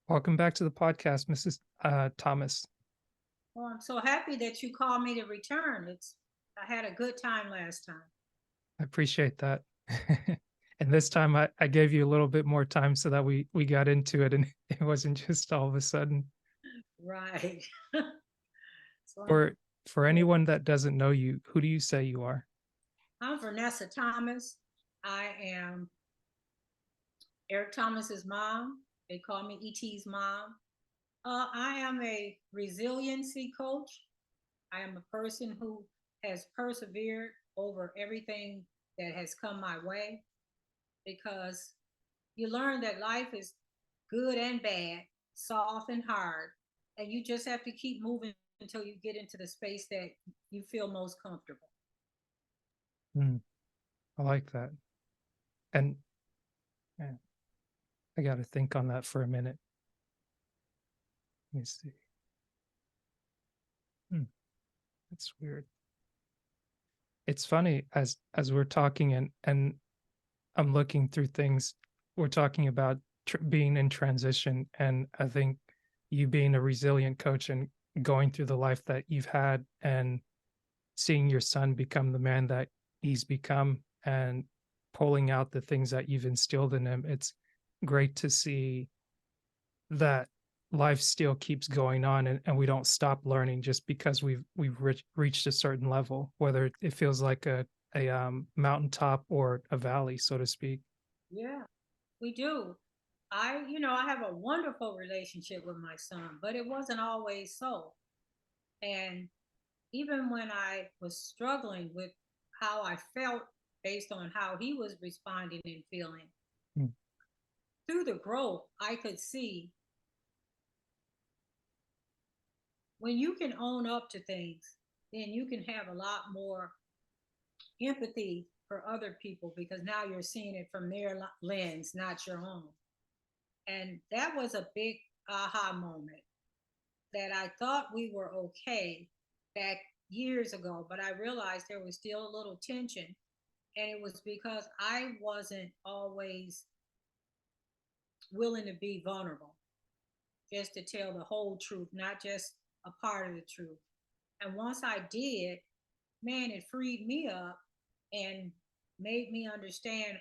Welcome back to the podcast, Mrs. Thomas. Well, I'm so happy that you called me to return. I had a good time last time. I appreciate that. And this time I gave you a little bit more time so that we got into it and it wasn't just all of a sudden. Right. So For for anyone that doesn't know you, who do you say you are? I'm Vernessa Thomas. I am Eric Thomas's mom. They call me ET's mom. I am a resiliency coach. I am a person who has persevered over everything that has come my way because you learn that life is good and bad, soft and hard, and you just have to keep moving until you get into the space that you feel most comfortable. Hmm, I like that. And yeah, I got to think on that for a minute. Let me see. Hmm, that's weird. It's funny as we're talking and I'm looking through things. We're talking about being in transition, and I think you being a resilient coach and going through the life that you've had, and seeing your son become the man that he's become, and pulling out the things that you've instilled in him. It's great to see that life still keeps going on, and we don't stop learning just because we've reached a certain level, whether it feels like a mountaintop or a valley, so to speak. Yeah, we do. I have a wonderful relationship with my son, but it wasn't always so. And even when I was struggling with how I felt based on how he was responding and feeling, Mm. through the growth, I could see when you can own up to things, then you can have a lot more empathy for other people because now you're seeing it from their lens, not your own. And that was a big aha moment that I thought we were okay back years ago, but I realized there was still a little tension. And it was because I wasn't always willing to be vulnerable, just to tell the whole truth, not just a part of the truth. And once I did, man, it freed me up and made me understand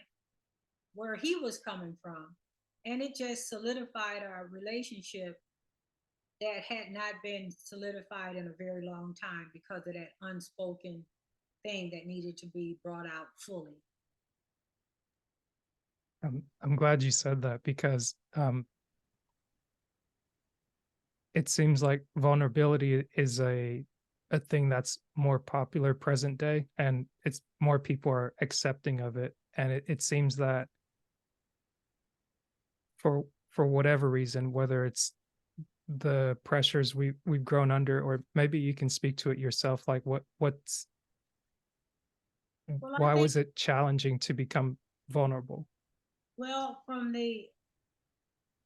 where he was coming from. And it just solidified our relationship that had not been solidified in a very long time because of that unspoken thing that needed to be brought out fully. I'm glad you said that because it seems like vulnerability is a thing that's more popular present day, and it's more people are accepting of it, and it seems that for whatever reason, whether it's the pressures we've grown under, or maybe you can speak to it yourself, like what's Well, I why think, was it challenging to become vulnerable? well, from the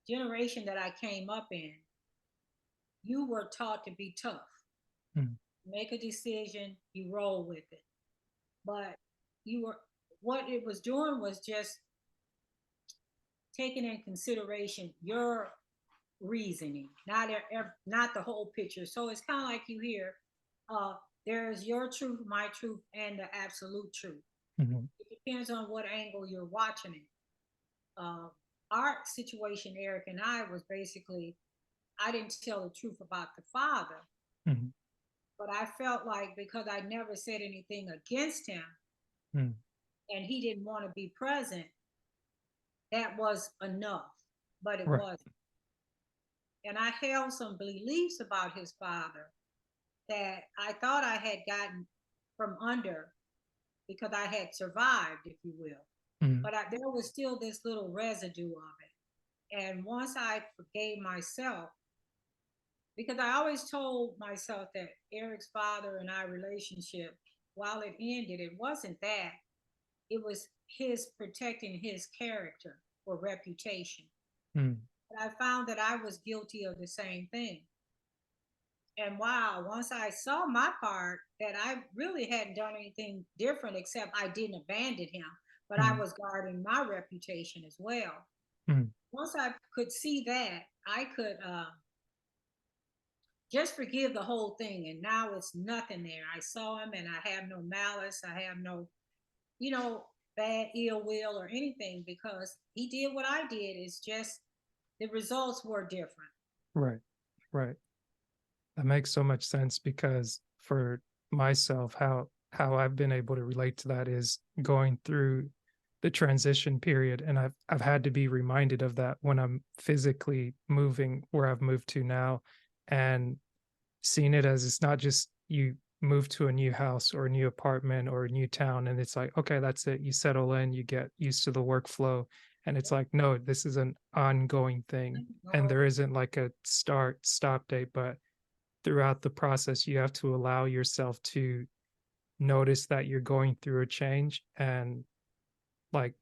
generation that I came up in, you were taught to be tough. Mm. Make a decision, you roll with it. But you were what it was doing was just taking in consideration your reasoning, not the whole picture. So it's kind of like you hear, uh, there's your truth, my truth, and the absolute truth. Mhm. It depends on what angle you're watching it. Uh, our situation, Eric and I, was basically I didn't tell the truth about the father, Mhm. but I felt like because I never said anything against him Mm. and he didn't want to be present, that was enough. But it Right. wasn't. And I held some beliefs about his father that I thought I had gotten from under because I had survived, if you will. Mm. But there was still this little residue of it. And once I forgave myself, because I always told myself that Eric's father and I relationship, while it ended, it wasn't that. It was his protecting his character or reputation. Mm. But I found that I was guilty of the same thing. And wow, once I saw my part, that I really hadn't done anything different except I didn't abandon him, but I Mm. was guarding my reputation as well. Mm. Once I could see that, I could just forgive the whole thing. And now it's nothing there. I saw him and I have no malice. I have no, you know, bad ill will or anything because he did what I did. It's just the results were different. Right. Right. That makes so much sense because for myself, how I've been able to relate to that is going through the transition period, and I've had to be reminded of that when I'm physically moving where I've moved to now, and seeing it as it's not just you move to a new house or a new apartment or a new town and it's like, okay, that's it. You settle in, you get used to the workflow. And it's like, no, this is an ongoing thing. And No, there isn't like a start, stop date, but throughout the process, you have to allow yourself to notice that you're going through a change and like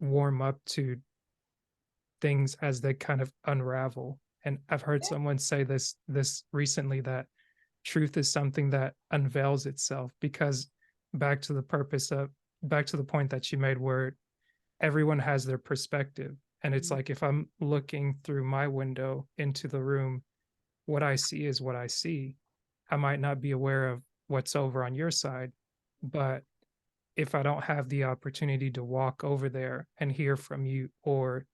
warm up to things as they kind of unravel. And I've heard someone say this recently that truth is something that unveils itself because back to the purpose of back to the point that you made where everyone has their perspective and it's like if I'm looking through my window into the room, what I see is what I see. I might not be aware of what's over on your side, but if I don't have the opportunity to walk over there and hear from you or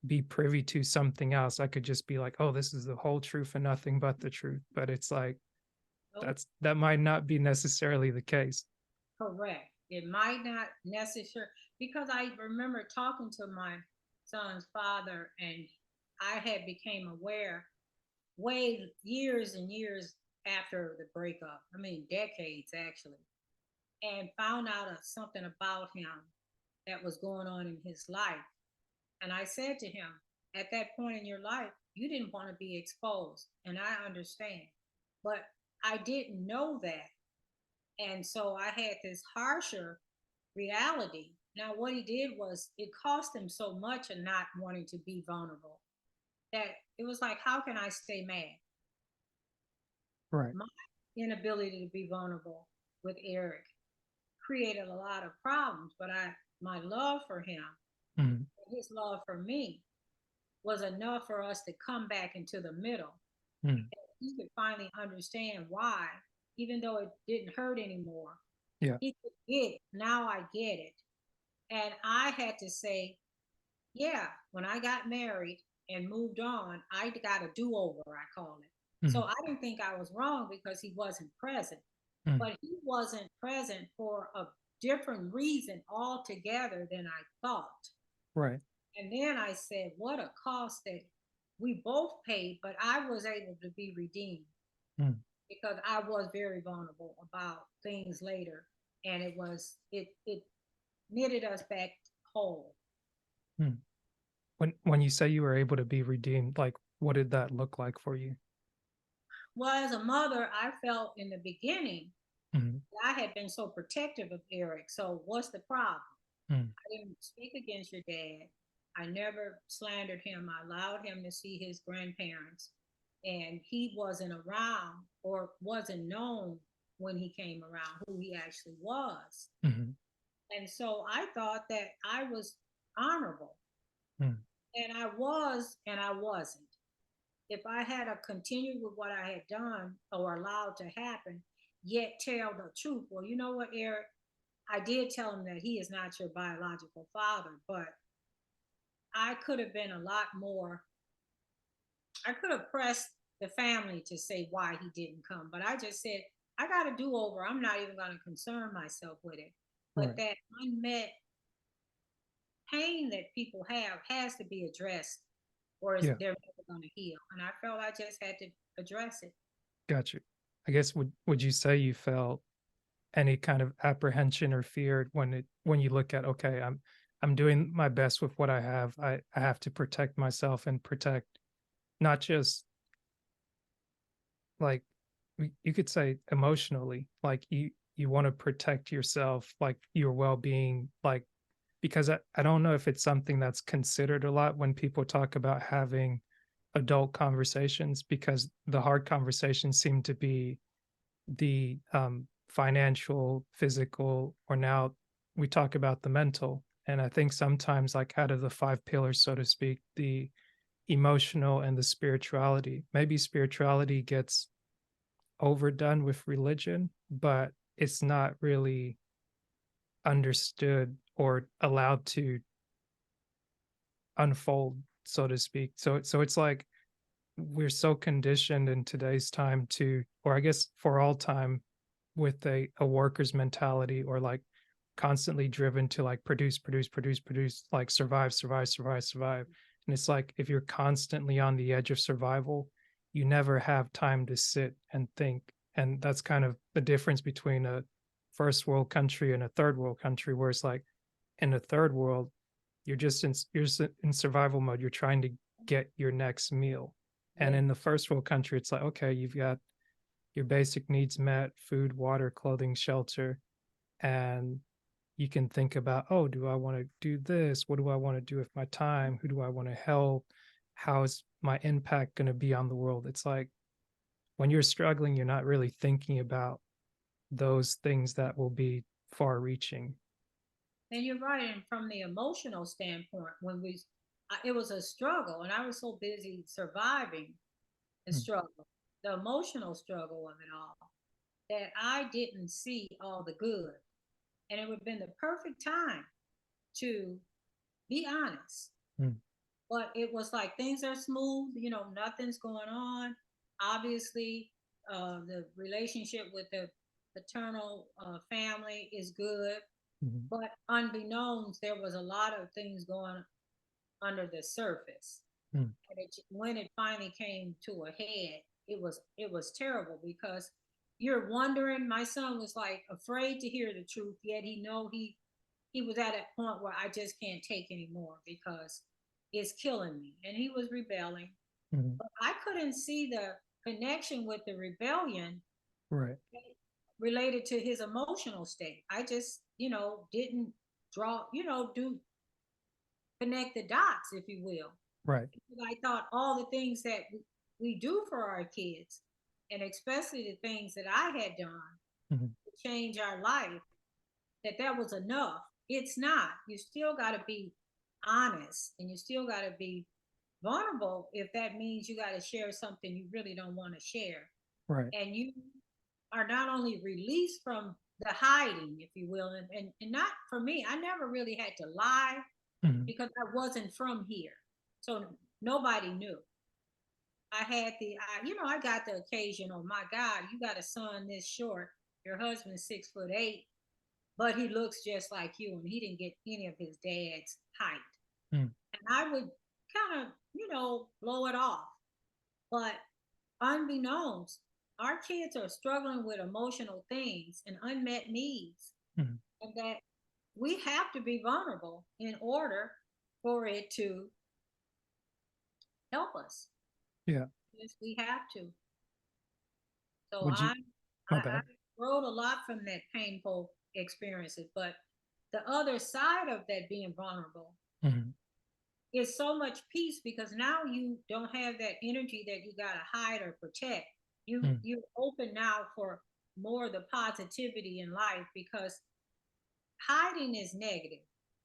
be privy to something else, I could just be like, oh, this is the whole truth and nothing but the truth. But it's like no, that might not be necessarily the case. correct. It might not necessarily because I remember talking to my son's father, and I had became aware way years and years after the breakup. I mean, decades actually, and found out something about him that was going on in his life. And I said to him, at that point in your life, you didn't want to be exposed, and I understand, but I didn't know that, and so I had this harsher reality. Now, what he did was it cost him so much of not wanting to be vulnerable that it was like, how can I stay mad? Right. My inability to be vulnerable with Eric created a lot of problems, but my love for him, Mhm. his love for me, was enough for us to come back into the middle. Mhm. He could finally understand why, even though it didn't hurt anymore. Yeah. He could get it. Now I get it. And I had to say, yeah, when I got married and moved on, I got a do over, I call it. So Mhm. I didn't think I was wrong because he wasn't present. Mhm. But he wasn't present for a different reason altogether than I thought. Right. And then I said, what a cost that we both paid, but I was able to be redeemed Mhm. because I was very vulnerable about things later. And it knitted us back whole. Mhm. When you say you were able to be redeemed, like what did that look like for you? Well, as a mother, I felt in the beginning Mhm. I had been so protective of Eric. So what's the problem? Mhm. I didn't speak against your dad. I never slandered him. I allowed him to see his grandparents. And he wasn't around or wasn't known when he came around who he actually was. Mhm. And so I thought that I was honorable. Mhm. And I was, and I wasn't. If I had continued with what I had done or allowed to happen, yet tell the truth, well, you know what, Eric? I did tell him that he is not your biological father, but I could have been a lot more. I could have pressed the family to say why he didn't come, but I just said, I got a do over. I'm not even going to concern myself with it. But Right. that unmet pain that people have has to be addressed or Yeah. they're never going to heal. And I felt I just had to address it. Got you. I guess would you say you felt any kind of apprehension or fear when you look at, okay, I'm doing my best with what I have. I have to protect myself and protect not just like you could say emotionally, like you want to protect yourself, like your well-being, like because I don't know if it's something that's considered a lot when people talk about having adult conversations because the hard conversations seem to be the financial, physical, or now we talk about the mental. And I think sometimes, like out of the five pillars, so to speak, the emotional and the spirituality, maybe spirituality gets overdone with religion, but it's not really understood or allowed to unfold, so to speak. So it's like we're so conditioned in today's time to, or I guess for all time, with a worker's mentality, or like constantly driven to like produce, like survive. And it's like if you're constantly on the edge of survival, you never have time to sit and think. And that's kind of the difference between a first world country and a third world country, where it's like in the third world, you're just in survival mode. You're trying to get your next meal. And Yeah. in the first world country, it's like, okay, you've got your basic needs met, food, water, clothing, shelter, and you can think about, oh, do I want to do this? What do I want to do with my time? Who do I want to help? How is my impact going to be on the world? It's like when you're struggling, you're not really thinking about those things that will be far reaching. And you're right. And from the emotional standpoint, it was a struggle, and I was so busy surviving the Mm, struggle, the emotional struggle of it all, that I didn't see all the good. And it would have been the perfect time to be honest. mm, But it was like things are smooth, nothing's going on. Obviously, the relationship with the paternal family is good, mhm, but unbeknownst, there was a lot of things going under the surface. mm. And when it finally came to a head, it was terrible because you're wondering. My son was like afraid to hear the truth, yet he was at a point where I just can't take anymore because it's killing me. And he was rebelling. Mhm. But I couldn't see the connection with the rebellion Right, related to his emotional state. I just, didn't draw, do connect the dots, if you will. right. Because I thought all the things that we do for our kids, and especially the things that I had done Mhm. to change our life, that was enough. It's not. You still got to be honest, and you still got to be vulnerable if that means you got to share something you really don't want to share. Right. And you are not only released from the hiding, if you will, and not for me, I never really had to lie Mhm. because I wasn't from here. So nobody knew. I got the occasion, oh my God, you got a son this short, your husband's 6'8", but he looks just like you, and he didn't get any of his dad's height. Mm. And I would kind of, blow it off. But unbeknownst, our kids are struggling with emotional things and unmet needs, Mhm. and that we have to be vulnerable in order for it to help us. Yeah. Yes, we have to. So Would you My I bad. wrote a lot from that painful experiences, but the other side of that being vulnerable Mhm. is so much peace because now you don't have that energy that you gotta hide or protect. Mm. You're open now for more of the positivity in life because hiding is negative.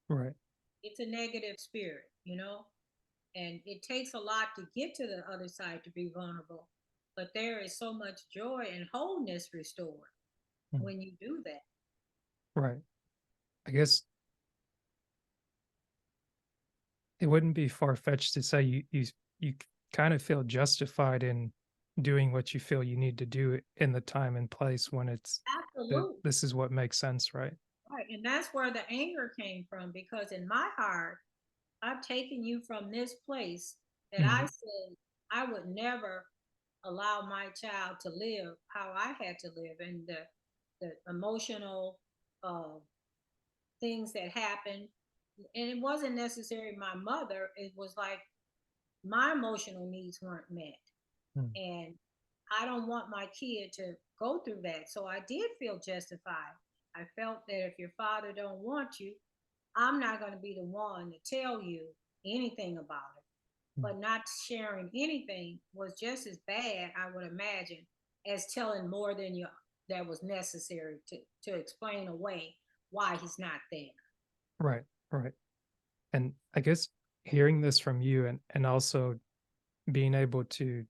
Right. It's a negative spirit, and it takes a lot to get to the other side to be vulnerable. But there is so much joy and wholeness restored Mm. when you do that. Right. I guess it wouldn't be far fetched to say you kind of feel justified in doing what you feel you need to do in the time and place when it's that Absolutely. this is what makes sense, right? Right. And that's where the anger came from because in my heart, I've taken you from this place that I Mhm. said I would never allow my child to live how I had to live, and the emotional uh, things that happened. And it wasn't necessarily my mother, it was like my emotional needs weren't met. Mm. And I don't want my kid to go through that. So I did feel justified. I felt that if your father don't want you, I'm not going to be the one to tell you anything about it. Mm. But not sharing anything was just as bad, I would imagine, as telling more than you that was necessary to explain away why he's not there. Right. Right. And I guess hearing this from you and also being able to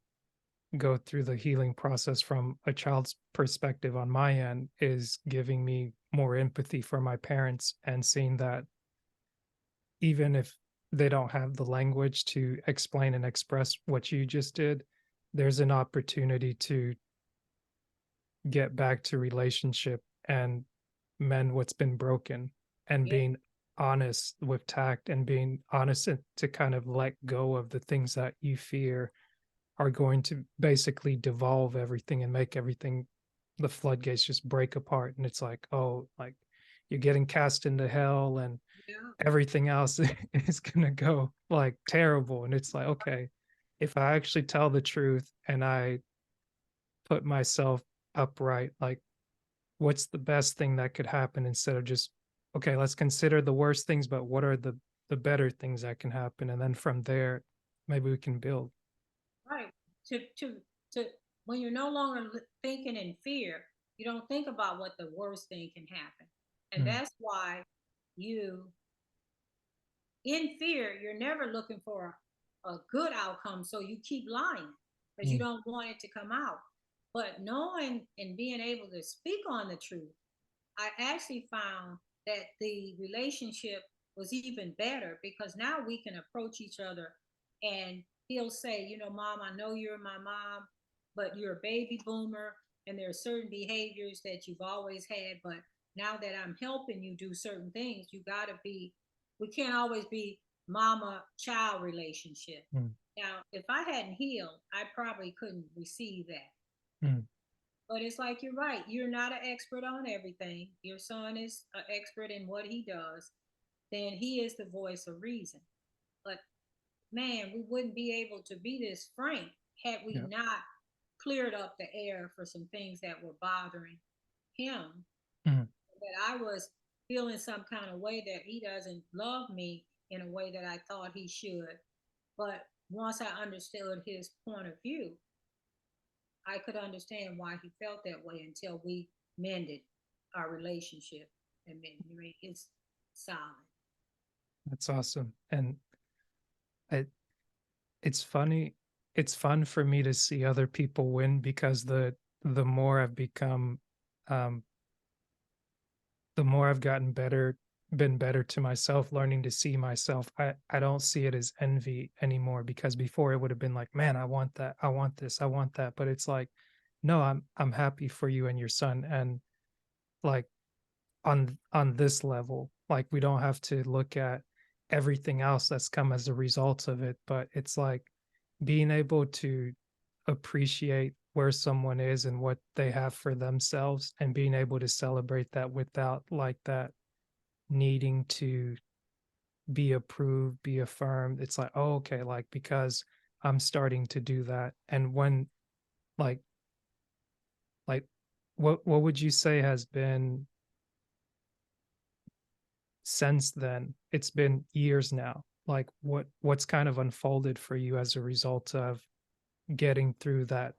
go through the healing process from a child's perspective on my end is giving me more empathy for my parents and seeing that even if they don't have the language to explain and express what you just did, there's an opportunity to get back to relationship and mend what's been broken and Yeah, being honest with tact and being honest to kind of let go of the things that you fear are going to basically devolve everything and make everything the floodgates just break apart and it's like oh like you're getting cast into hell and yeah, everything else is going to go like terrible and it's like okay if I actually tell the truth and I put myself upright like what's the best thing that could happen instead of just okay let's consider the worst things but what are the better things that can happen and then from there maybe we can build. right. To to to when you're no longer thinking in fear, you don't think about what the worst thing can happen, and Mm, that's why you in fear, you're never looking for a good outcome. So you keep lying because you mm, don't want it to come out. But knowing and being able to speak on the truth, I actually found that the relationship was even better because now we can approach each other and he'll say, you know, mom, I know you're my mom, but you're a baby boomer and there are certain behaviors that you've always had. But now that I'm helping you do certain things, you got to be, we can't always be mama child relationship. mm, Now, if I hadn't healed, I probably couldn't receive that. mm, But it's like you're right. You're not an expert on everything. Your son is an expert in what he does. Then he is the voice of reason. But man, we wouldn't be able to be this frank had we yeah. not cleared up the air for some things that were bothering him. Mm, That I was feeling some kind of way that he doesn't love me in a way that I thought he should. But once I understood his point of view, I could understand why he felt that way until we mended our relationship and made it solid. that's awesome and it it's funny it's fun for me to see other people win because the more I've become um the more I've gotten better been better to myself learning to see myself I don't see it as envy anymore because before it would have been like man I want that I want this I want that but it's like no I'm happy for you and your son and like on this level like we don't have to look at everything else that's come as a result of it but it's like being able to appreciate where someone is and what they have for themselves and being able to celebrate that without like that needing to be approved be affirmed it's like oh okay like because I'm starting to do that and when like like what would you say has been since then it's been years now like what's kind of unfolded for you as a result of getting through that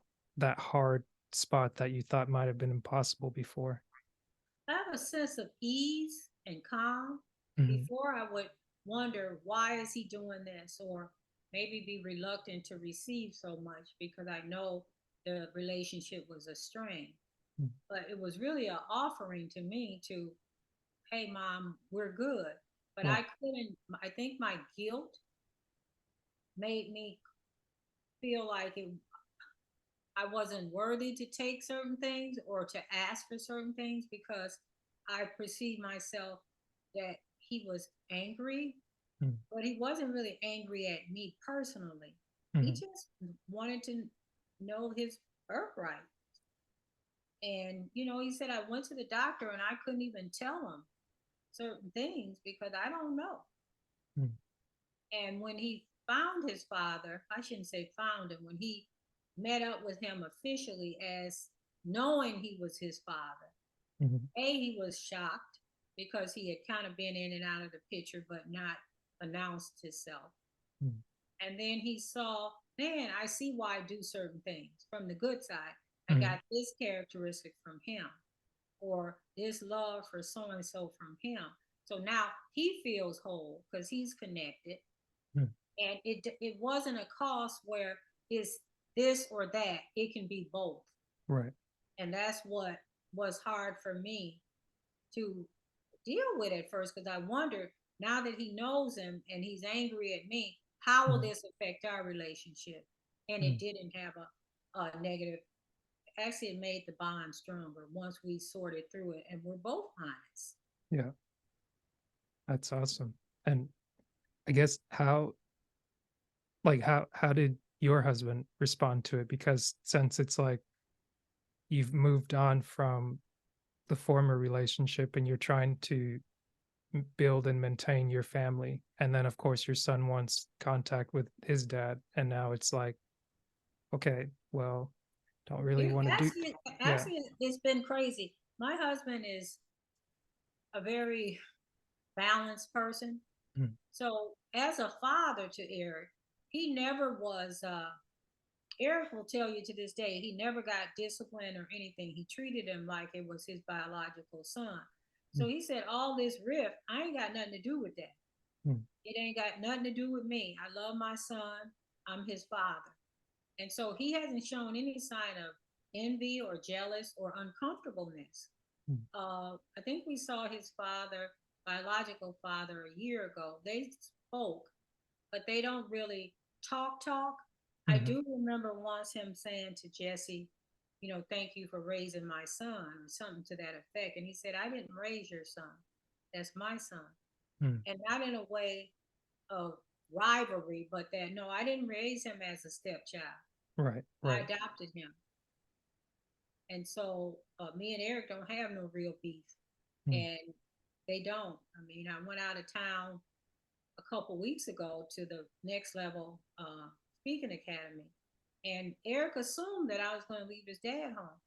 hard spot that you thought might have been impossible before. I have a sense of ease and calm. Mhm, Before I would wonder why is he doing this or maybe be reluctant to receive so much because I know the relationship was a strain. mm, But it was really an offering to me to, hey mom, we're good. But yeah, I couldn't, I think my guilt made me feel like I wasn't worthy to take certain things or to ask for certain things because I perceived myself that he was angry, mm, but he wasn't really angry at me personally. He mhm, just wanted to know his birthright. And, you know, he said, I went to the doctor and I couldn't even tell him certain things because I don't know. mm, And when he found his father, I shouldn't say found him, when he met up with him officially as knowing he was his father, mhm, he was shocked because he had kind of been in and out of the picture, but not announced himself. mm, And then he saw, man, I see why I do certain things from the good side. I mhm, got this characteristic from him, or this love for so and so from him. So now he feels whole because he's connected. Mm. And it wasn't a cost where it's this or that. It can be both. Right. And that's what was hard for me to deal with at first because I wondered now that he knows him and he's angry at me, how will Mm. this affect our relationship? And it Mm. didn't have a negative. Actually, it made the bond stronger once we sorted through it and we're both honest. Yeah, that's awesome. And I guess how did your husband respond to it? Because since it's like you've moved on from the former relationship and you're trying to build and maintain your family, and then of course your son wants contact with his dad, and now it's like, okay, well, don't really It want to do. actually, Yeah. actually, it's been crazy. My husband is a very balanced person. Mm. So, as a father to Eric, he never was. Eric will tell you to this day, he never got disciplined or anything. He treated him like it was his biological son. So Mm. he said, all this rift, I ain't got nothing to do with that. Mm. It ain't got nothing to do with me. I love my son. I'm his father. And so he hasn't shown any sign of envy or jealous or uncomfortableness. Mm. I think we saw his father, biological father, a year ago. They spoke, but they don't really talk. I Mhm. do remember once him saying to Jesse, thank you for raising my son, or something to that effect. And he said, I didn't raise your son. That's my son. Mm. And not in a way of rivalry, but that no, I didn't raise him as a stepchild. Right, I right. adopted him. And so me and Eric don't have no real beef. Mm. And they don't. I mean, I went out of town a couple weeks ago to the next level speaking academy. And Eric assumed that I was going to leave his dad home.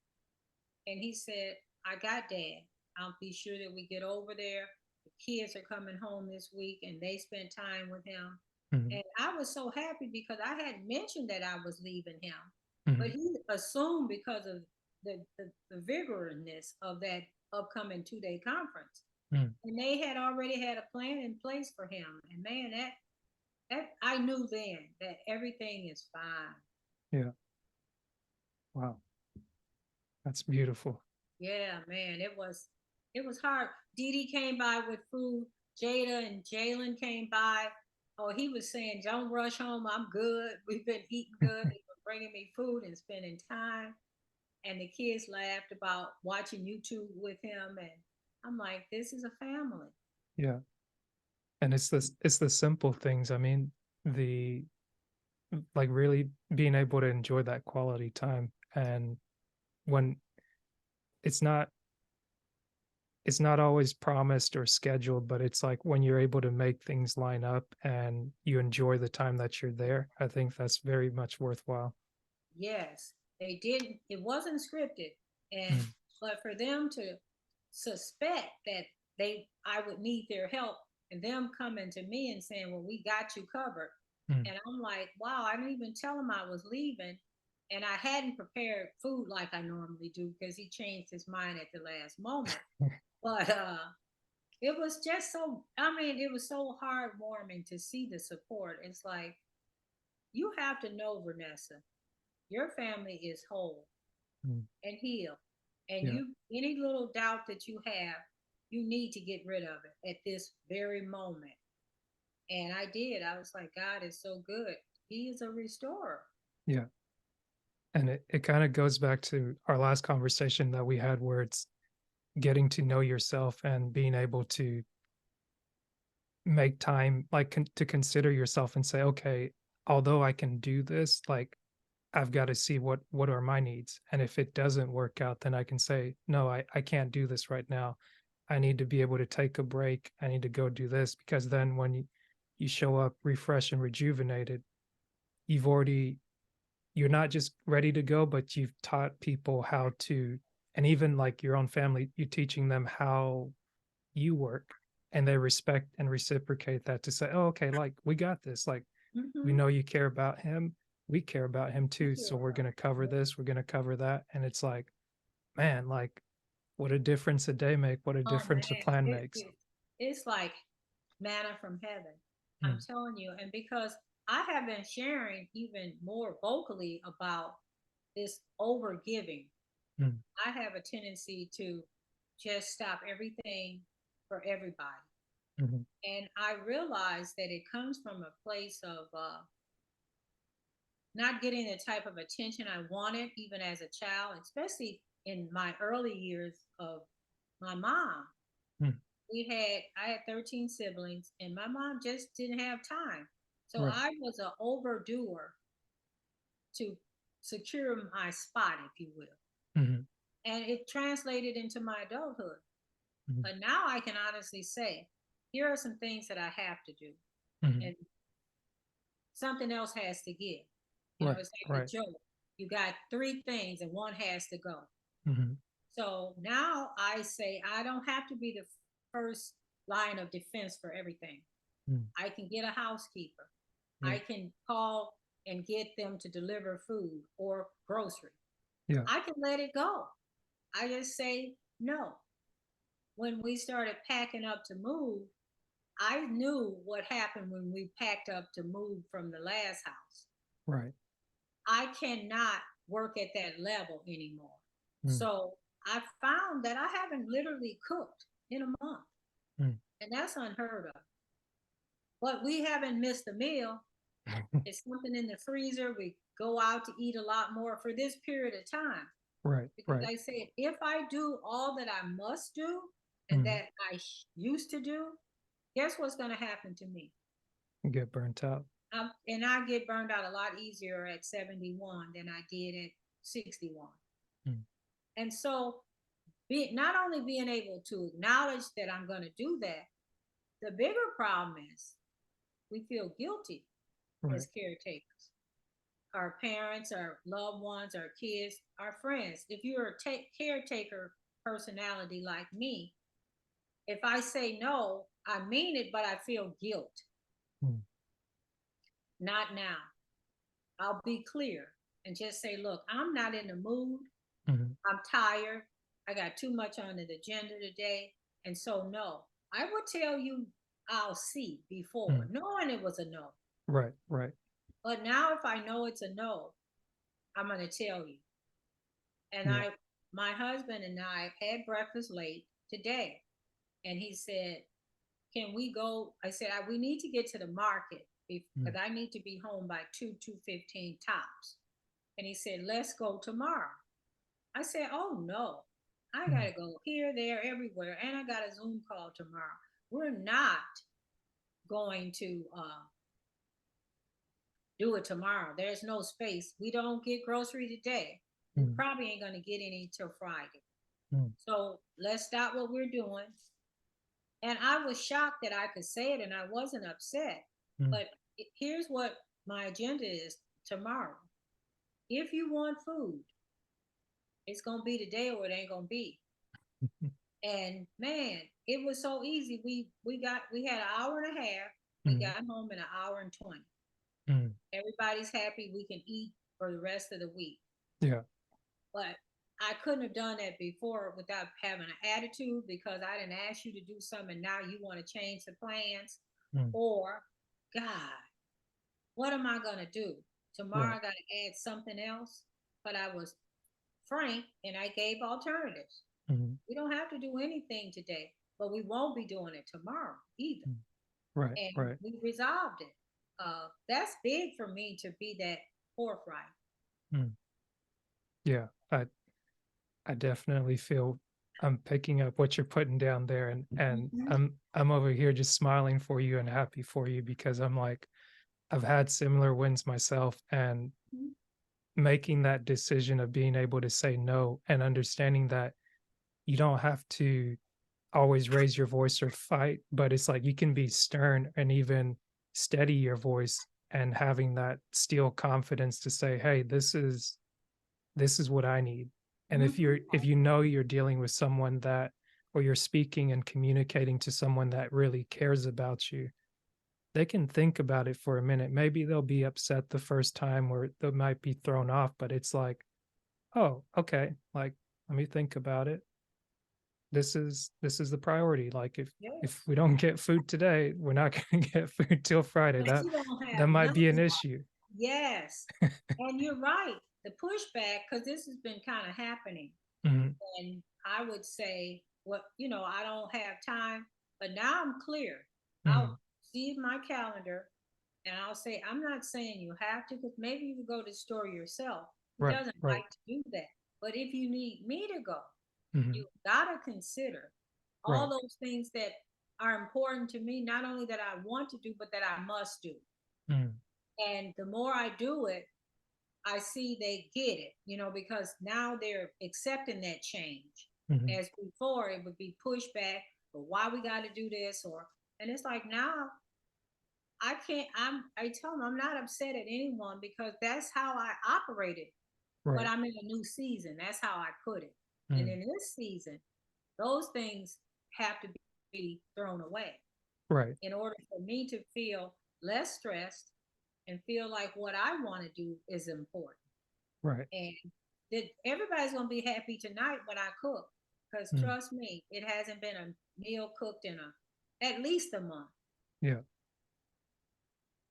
And he said, I got dad. I'll be sure that we get over there. The kids are coming home this week and they spent time with him. Mhm. And I was so happy because I hadn't mentioned that I was leaving him. But Mhm. he assumed because of the vigorousness of that upcoming 2 day conference. Mm. And they had already had a plan in place for him. And man, that I knew then that everything is fine. Yeah. Wow. That's beautiful. Yeah, man, it was hard. Dee Dee came by with food. Jada and Jalen came by. Oh, he was saying, "Don't rush home. I'm good. We've been eating good. They've been bringing me food and spending time." And the kids laughed about watching YouTube with him. And I'm like, "This is a family." Yeah. And it's the simple things. I mean, the like really being able to enjoy that quality time, and when it's not it's not always promised or scheduled, but it's like when you're able to make things line up and you enjoy the time that you're there, I think that's very much worthwhile. Yes, they didn't. It wasn't scripted, and Mm. but for them to suspect that I would need their help, and them coming to me and saying, "Well, we got you covered," Mm. and I'm like, "Wow!" I didn't even tell him I was leaving, and I hadn't prepared food like I normally do because he changed his mind at the last moment. But it was just so. I mean, it was so heartwarming to see the support. It's like you have to know, Vernessa, your family is whole Mm. and healed. And Yeah. any little doubt that you have, you need to get rid of it at this very moment. And I did. I was like, God is so good. He is a restorer. Yeah. And it kind of goes back to our last conversation that we had where it's getting to know yourself and being able to make time like to consider yourself and say, okay, although I can do this, like I've got to see what are my needs. And if it doesn't work out, then I can say, no, I can't do this right now. I need to be able to take a break. I need to go do this, because then when you show up refreshed and rejuvenated, you've already you're not just ready to go, but you've taught people how to, and even like your own family, you're teaching them how you work, and they respect and reciprocate that to say, oh, okay, like we got this. Like we Mm-hmm. know you care about him. We care about him too. So we're going to cover Yeah. this. We're going to cover that. And it's like, man, like what a difference a day make. What a Oh man, difference a plan it, makes. it it's like manna from heaven. I'm Mm, telling you. And because I have been sharing even more vocally about this over giving, mm, I have a tendency to just stop everything for everybody. mhm, And I realize that it comes from a place of not getting the type of attention I wanted, even as a child, especially in my early years of my mom. mm. I had 13 siblings, and my mom just didn't have time. So Right. I was an overdoer to secure my spot, if you will. Mhm, And it translated into my adulthood. mhm, But now I can honestly say, here are some things that I have to do. mhm. And something else has to give. You know, Right, it's like the right. joke. You got three things and one has to go. Mhm, So now I say I don't have to be the first line of defense for everything. mm. I can get a housekeeper. Yeah, I can call and get them to deliver food or grocery. yeah, I can let it go. I just say no. When we started packing up to move, I knew what happened when we packed up to move from the last house. right. I cannot work at that level anymore. Mm, So I found that I haven't literally cooked in a month, mm. and that's unheard of. But we haven't missed a meal. It's something in the freezer. We go out to eat a lot more for this period of time. Right, Because right. I said, if I do all that I must do and Mhm. that I used to do, guess what's going to happen to me? Get burnt out. And I get burned out a lot easier at 71 than I did at 61. Mm, And so, not only being able to acknowledge that I'm going to do that, the bigger problem is we feel guilty right. as caretakers. Our parents, our loved ones, our kids, our friends. If you're a caretaker personality like me, if I say no, I mean it, but I feel guilt. Mm, Not now. I'll be clear and just say, look, I'm not in the mood. mhm, I'm tired. I got too much on the agenda today. And so, no, I would tell you I'll see before, mm. knowing it was a no. Right, right. But now, if I know it's a no, I'm going to tell you. And Yeah. my husband and I had breakfast late today. And he said, can we go? I said, we need to get to the market Mm, because I need to be home by 2:15 tops. And he said, let's go tomorrow. I said, oh no, I got mm, to go here, there, everywhere. And I got a Zoom call tomorrow. We're not going to do it tomorrow. There's no space. We don't get grocery today. We mm, probably ain't going to get any till Friday. mm, So let's stop what we're doing. And I was shocked that I could say it and I wasn't upset. mm. But here's what my agenda is tomorrow. If you want food, it's going to be today or it ain't going to be. And man, it was so easy. We had an hour and a half. We Mm, got home in an hour and 20. mm. Everybody's happy. We can eat for the rest of the week. Yeah. But I couldn't have done that before without having an attitude because I didn't ask you to do something and now you want to change the plans. Mm, Or, God, what am I going to do? Tomorrow right. I got to add something else. But I was frank and I gave alternatives. Mhm, We don't have to do anything today, but we won't be doing it tomorrow either. mm. Right, And right. we resolved it. That's big for me to be that forthright. Mm. Yeah. I definitely feel I'm picking up what you're putting down there, and Mhm. I'm over here just smiling for you and happy for you because I'm like I've had similar wins myself, and making that decision of being able to say no and understanding that you don't have to always raise your voice or fight, but it's like you can be stern and even steady your voice, and having that steel confidence to say, hey, this is what I need. And Mhm. if you know you're dealing with someone that, or you're speaking and communicating to someone that really cares about you, they can think about it for a minute. Maybe they'll be upset the first time or they might be thrown off, but it's like, oh, okay, like let me think about it. this is the priority. Like if Yes. we don't get food today, we're not going to get food till Friday. But That you don't that have might be an nothing. issue. Yes. And you're right. The pushback, because this has been kind of happening. Mhm, And I would say, well, I don't have time, but now I'm clear. I'll mhm. see my calendar and I'll say, I'm not saying you have to, because maybe you can go to the store yourself. He Right, doesn't right. like to do that. But if you need me to go, Mhm, you gotta consider all right. those things that are important to me, not only that I want to do, but that I must do. Mhm, And the more I do it, I see they get it, because now they're accepting that change. mhm. As before, it would be pushback, but why we got to do this, and it's like now I can't. I tell them I'm not upset at anyone because that's how I operated. But Right. I'm in a new season. That's how I put it. And Mhm, in this season, those things have to be thrown away right, in order for me to feel less stressed and feel like what I want to do is important. right. And that everybody's gonna be happy tonight when I cook. Because Mm, trust me, it hasn't been a meal cooked in at least a month. yeah.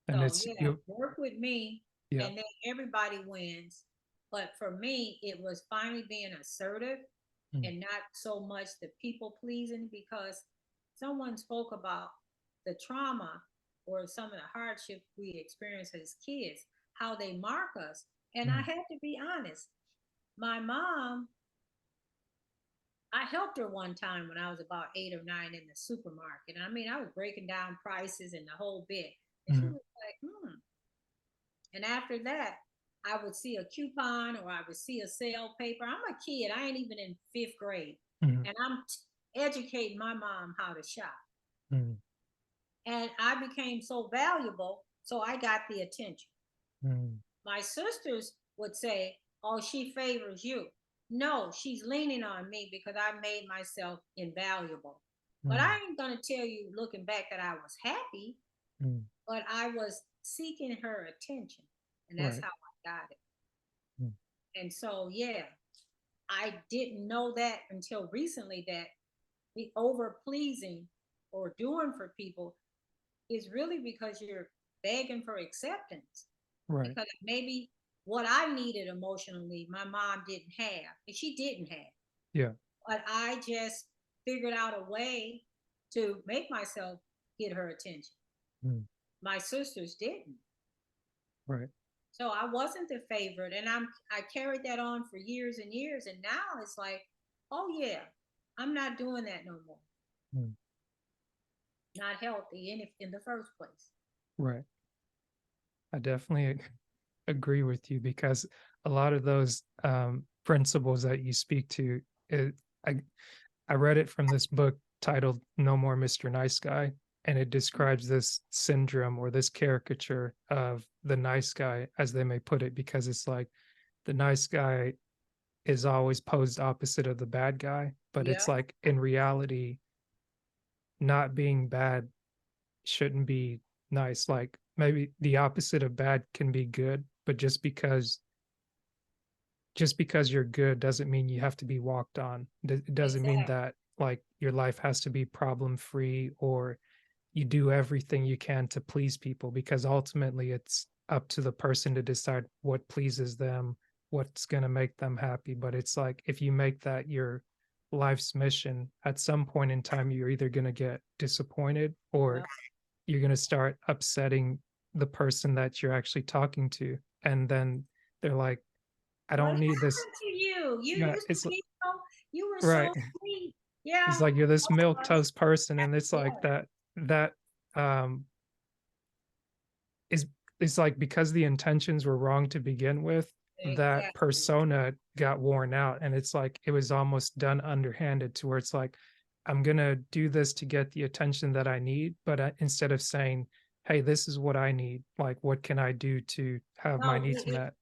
And So it's yeah, you work with me yeah. and then everybody wins. But for me, it was finally being assertive Mm, and not so much the people pleasing, because someone spoke about the trauma or some of the hardship we experience as kids, how they mark us. And I mm, had to be honest. My mom, I helped her one time when I was about 8 or 9 in the supermarket. I mean, I was breaking down prices and the whole bit. And she mhm, was like, hmm. And after that, I would see a coupon or I would see a sale paper. I'm a kid, I ain't even in fifth grade. mhm, And I'm educating my mom how to shop. mhm, And I became so valuable, so I got the attention. mhm, My sisters would say, oh, she favors you. No, she's leaning on me because I made myself invaluable. But I mhm, ain't going to tell you looking back that I was happy, mhm. but I was seeking her attention. And that's Right. how I got it. Mm, And so, yeah, I didn't know that until recently that the over pleasing or doing for people is really because you're begging for acceptance. right. Because maybe what I needed emotionally, my mom didn't have, and she didn't have. Yeah. But I just figured out a way to make myself get her attention. Mm, My sisters didn't. right. So I wasn't the favorite, and I carried that on for years and years, and now it's like, oh yeah, I'm not doing that no more. Mm, Not healthy in the first place. right. I definitely agree with you because a lot of those principles that you speak to, it, I I read it from this book titled "No More Mr. Nice Guy," and it describes this syndrome or this caricature of the nice guy, as they may put it, because it's like the nice guy is always posed opposite of the bad guy, but it's Yep. like in reality, not being bad shouldn't be nice. Like maybe the opposite of bad can be good, but just because you're good doesn't mean you have to be walked on. It doesn't mean Exactly. that like your life has to be problem free or you do everything you can to please people because ultimately it's up to the person to decide what pleases them, what's going to make them happy. But it's like if you make that your life's mission, at some point in time, you're either going to get disappointed or Yep. you're going to start upsetting the person that you're actually talking to. And then they're like, I What don't need this. happened to you? You Yeah, used to it's be so, you were right. so sweet. Yeah. It's like you're this milk Us. toast person, and it's like Yeah. that um is it's like because the intentions were wrong to begin with, that Exactly. persona got worn out. And it's like it was almost done underhanded to where it's like, I'm gonna do this to get the attention that I need, but instead of saying, hey, this is what I need, like what can I do to have my No, needs met?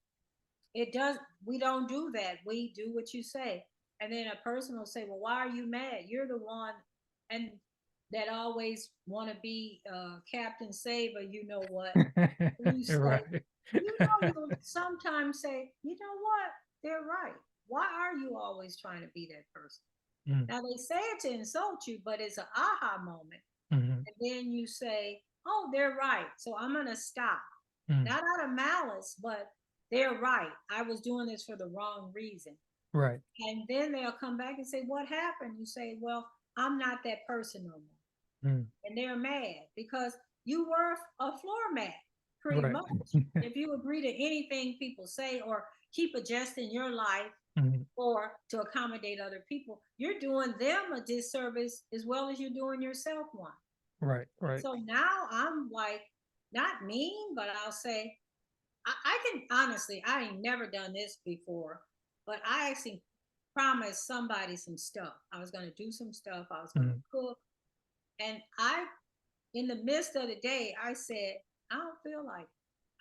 it does. We don't do that. We do what you say. And then a person will say, well, why are you mad? You're the one. And that always want to be Captain Saver. You know what? You say, Right. you'll sometimes say, you know what? They're right. Why are you always trying to be that person? Mm, Now they say it to insult you, but it's an aha moment. mhm, And then you say, oh, they're right. So I'm going to stop. mm. Not out of malice, but they're right. I was doing this for the wrong reason. Right. And then they'll come back and say, what happened? You say, well, I'm not that person no more. Mm, And they're mad because you were a floor mat, pretty right. much. If you agree to anything people say or keep adjusting your life Mhm, or to accommodate other people, you're doing them a disservice as well as you're doing yourself one. right, right. So now I'm like, not mean, but I'll say, I can honestly, I ain't never done this before, but I actually promised somebody some stuff. I was going to do some stuff, I was going to Mhm, cook. And in the midst of the day, I said, I don't feel like it.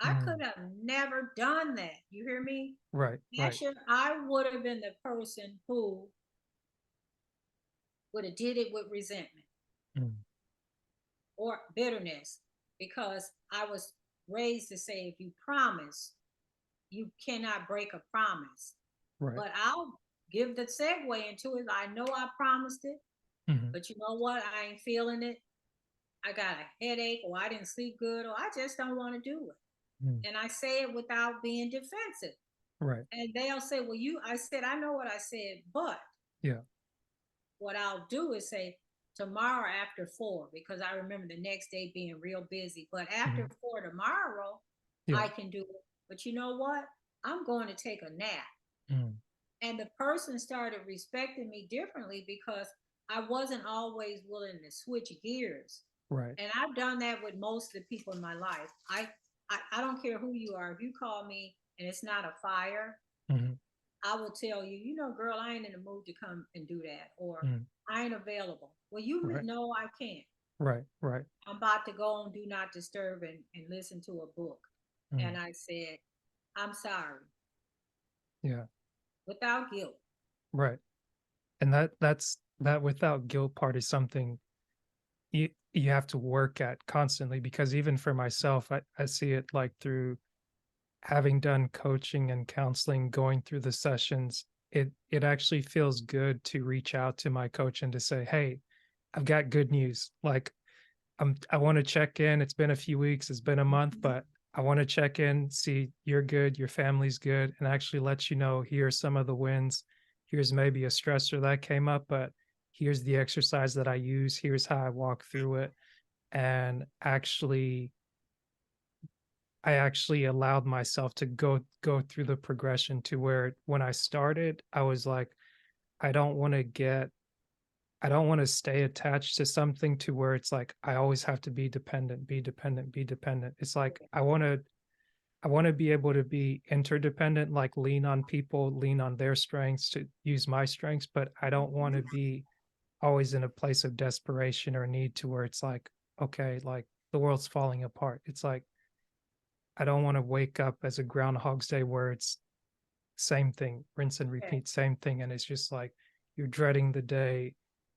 I could mm. have never done that. You hear me? Right, right. Actually, I would have been the person who would have did it with resentment Mm, or bitterness because I was raised to say if you promise, you cannot break a promise. right. But I'll give the segue into it. I know I promised it, Mhm, but you know what? I ain't feeling it. I got a headache, or I didn't sleep good, or I just don't want to do mm. it. And I say it without being defensive. Right. And they'll say, well, I said, I know what I said, but Yeah. what I'll do is say tomorrow after 4, because I remember the next day being real busy. But after Mhm, 4 tomorrow, yeah. I can do it. But you know what? I'm going to take a nap. Mm, And the person started respecting me differently because I wasn't always willing to switch gears. right. And I've done that with most of the people in my life. I don't care who you are. If you call me and it's not a fire, Mhm, I will tell you, girl, I ain't in the mood to come and do that, or mm. I ain't available. Well, Right, know I can't. right, right. I'm about to go on Do Not Disturb and listen to a book. And Mm, I said, I'm sorry, yeah. without guilt. Right. And that without guilt part is something you have to work at constantly, because even for myself, I see it like through having done coaching and counseling, going through the sessions, it actually feels good to reach out to my coach and to say, "Hey, I've got good news. Like I want to check in. It's been a few weeks, it's been a month, Mhm. but I want to check in, see you're good, your family's good, and actually let you know here's some of the wins. Here's maybe a stressor that came up, but here's the exercise that I use. Here's how I walk through it." And I actually allowed myself to go through the progression to where when I started, I was like, I don't want to get I don't want to stay attached to something to where it's like I always have to be dependent, be dependent, be dependent. It's like I want to be able to be interdependent, like lean on people, lean on their strengths to use my strengths, but I don't want to be always in a place of desperation or need to where it's like, okay, like the world's falling apart. It's like I don't want to wake up as a groundhog's day where it's same thing, rinse and Okay. repeat, same thing. And it's just like you're dreading the day,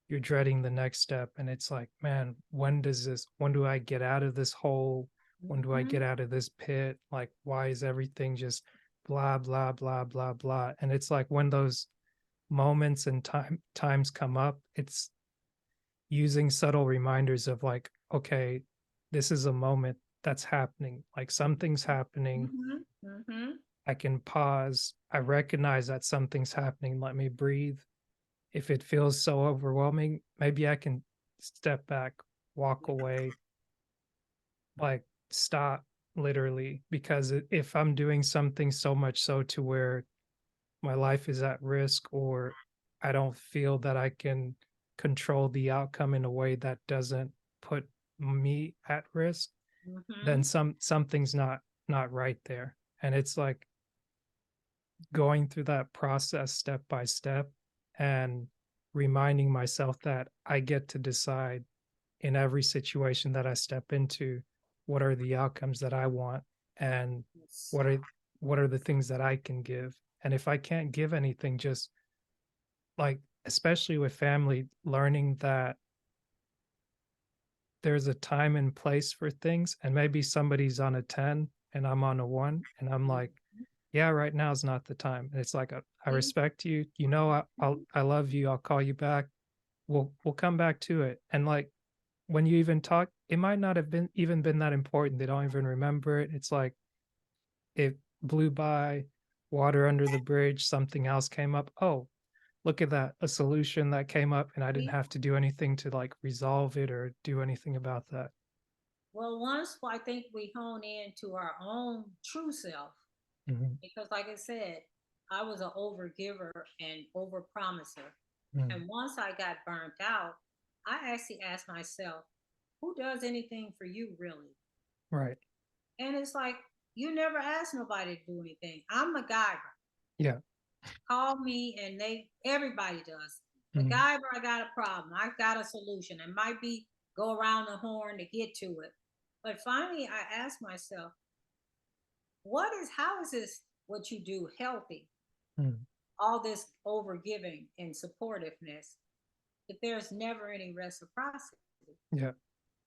you're dreading the next step. And it's like, man, when do I get out of this hole? When do I Mhm. get out of this pit? Like, why is everything just blah, blah, blah, blah, blah? And it's like when those moments and times come up, it's using subtle reminders of like, okay, this is a moment that's happening. Like something's happening. Mhm. Mhm. I can pause. I recognize that something's happening. Let me breathe. If it feels so overwhelming, maybe I can step back, walk away, like stop literally. Because if I'm doing something so much so to where my life is at risk, or I don't feel that I can control the outcome in a way that doesn't put me at risk, then Mhm. something's not right there. And it's like going through that process step by step and reminding myself that I get to decide in every situation that I step into what are the outcomes that I want, and Yes. what are what are the things that I can give. And if I can't give anything, just like especially with family, learning that there's a time and place for things, and maybe somebody's on a 10 and I'm on a 1 and I'm like, yeah, right now is not the time. And it's like, I See? respect you. You know, Mhm. I love you. I'll call you back. We'll come back to it. And like when you even talk, it might not have been even been that important. They don't even remember it. It's like it blew by, water under the bridge, something else came up. Oh, look at that, a solution that came up, and I didn't See? have to do anything to like resolve it or do anything about that. Well, once I think we hone in to our own true self, Mhm, because like I said, I was an over giver and over promiser. mm, And once I got burnt out, I actually asked myself, who does anything for you really? right. And it's like, you never ask nobody to do anything. I'm MacGyver. Yeah. Call me and everybody does. Mhm, MacGyver, I got a problem. I got a solution. It might be go around the horn to get to it. But finally I asked myself, how is this what you do healthy? mm, All this over giving and supportiveness, if there's never any reciprocity, yeah.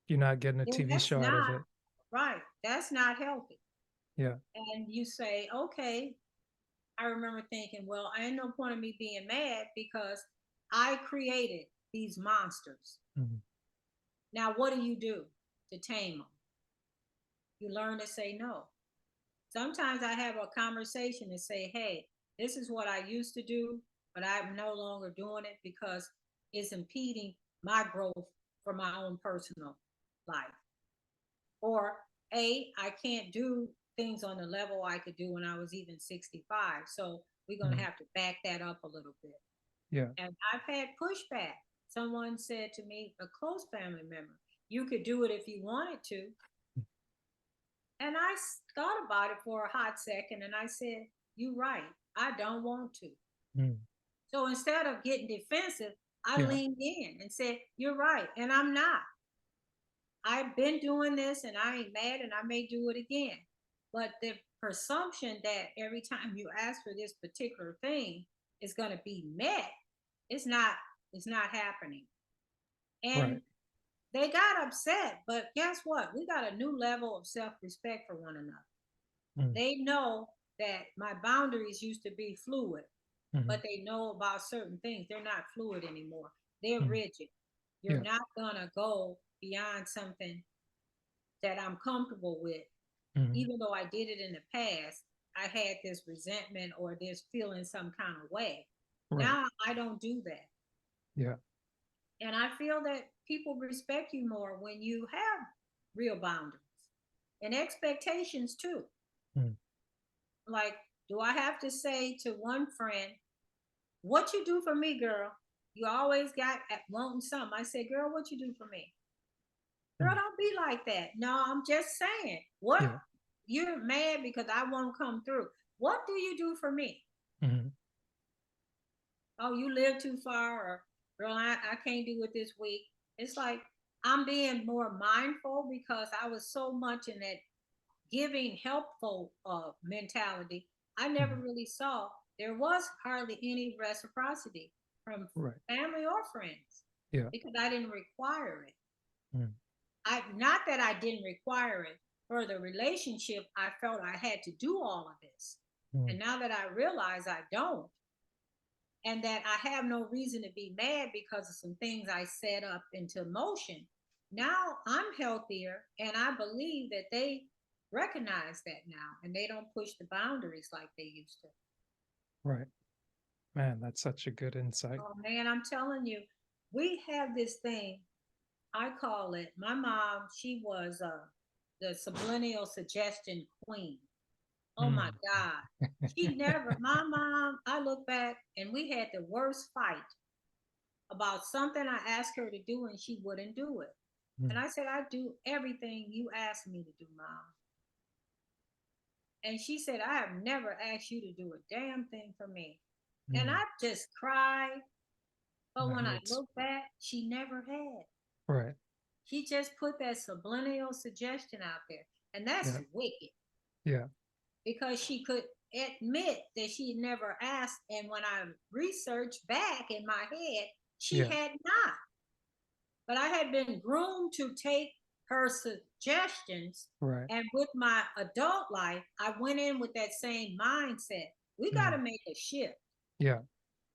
You're not getting a then TV that's show out of not it. right. That's not healthy. Yeah. And you say, okay, I remember thinking, well, I ain't no point of me being mad because I created these monsters. Mhm, Now, what do you do to tame them? You learn to say no. Sometimes I have a conversation and say, hey, this is what I used to do, but I'm no longer doing it because it's impeding my growth for my own personal life. Or, I can't do things on the level I could do when I was even 65. So we're going to mm, have to back that up a little bit. yeah. And I've had pushback. Someone said to me, a close family member, you could do it if you wanted to. And I thought about it for a hot second and I said, you're right. I don't want to. Mm, So instead of getting defensive, I yeah. leaned in and said, you're right. And I'm not. I've been doing this and I ain't mad and I may do it again. But the presumption that every time you ask for this particular thing is going to be met, it's not, it's not happening. And Right. they got upset, but guess what? We got a new level of self-respect for one another. Mm, They know that my boundaries used to be fluid, mhm, but they know about certain things. They're not fluid anymore. They're mm, rigid. You're yeah. not gonna go beyond something that I'm comfortable with. Mhm, Even though I did it in the past, I had this resentment or this feeling some kind of way. right. Now I don't do that. Yeah. And I feel that people respect you more when you have real boundaries and expectations too. Mm, Like, do I have to say to one friend, what you do for me, girl? You always got at wanting something. I say, girl, what you do for me? Girl, mm, don't be like that. No, I'm just saying. What yeah. you're mad because I won't come through. What do you do for me? Mhm, Oh, you live too far, or girl, I can't do it this week. It's like I'm being more mindful because I was so much in that giving helpful mentality. I never mhm, really saw there was hardly any reciprocity from right. family or friends Yeah. because I didn't require it. Mm, I not that I didn't require it for the relationship. I felt I had to do all of this, mm, and now that I realize I don't, and that I have no reason to be mad because of some things I set up into motion. Now I'm healthier, and I believe that they recognize that now, and they don't push the boundaries like they used to. right. Man, that's such a good insight. Oh man, I'm telling you, we have this thing. I call it. My mom, she was the subliminal suggestion queen. Oh my Mm. God. She never, my mom, I look back and we had the worst fight about something I asked her to do and she wouldn't do it. And Mm, I said, I do everything you ask me to do, Mom. And she said, I have never asked you to do a damn thing for me. And I mm. just cried. But when Man, I it's look back, she never had. right. She just put that subliminal suggestion out there. And that's Yeah. wicked Yeah. because she could admit that she never asked. And when I researched back in my head, she Yeah. had not. But I had been groomed to take her suggestions. Right. And with my adult life, I went in with that same mindset. We got to Mm. make a shift. Yeah.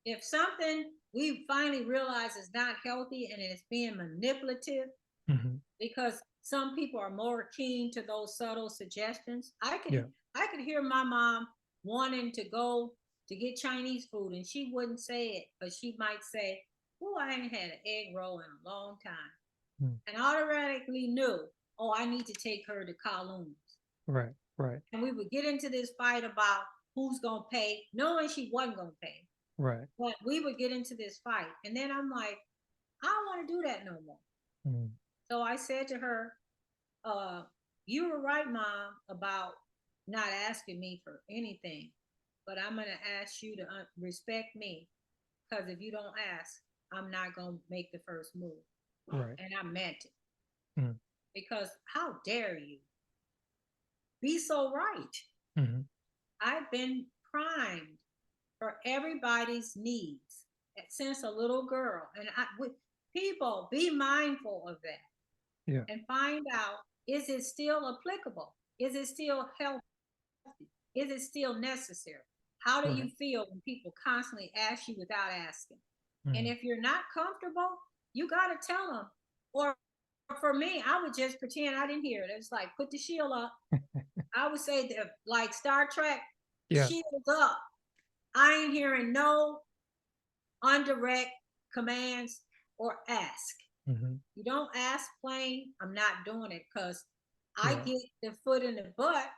If something we finally realize is not healthy and it's being manipulative, Hmm. because some people are more keen to those subtle suggestions. Yeah. I could hear my mom wanting to go to get Chinese food and she wouldn't say it, but she might say, "Oh, I ain't had an egg roll in a long time." Mm. And automatically knew, "Oh, I need to take her to Kowloon's." Right. Right. And we would get into this fight about who's gonna pay, knowing she wasn't gonna pay. Right. But we would get into this fight. And then I'm like, I don't want to do that no more. Mm. So I said to her, uh, you were right, Mom, about not asking me for anything. But I'm going to ask you to respect me. Because if you don't ask, I'm not going to make the first move. Right. And I meant it. Mm. Because how dare you be so right? Hmm. I've been primed for everybody's needs since a little girl. And people, be mindful of that Yeah. and find out, is it still applicable? Is it still healthy? Is it still necessary? How do you Right. feel when people constantly ask you without asking? And Mm. if you're not comfortable, you got to tell them. Or for me, I would just pretend I didn't hear it. It's like, put the shield up. I would say, that, like Star Trek, Yeah. shields up. I ain't hearing no undirect commands or ask. Hmm. You don't ask plain, I'm not doing it, because I Yeah. get the foot in the butt,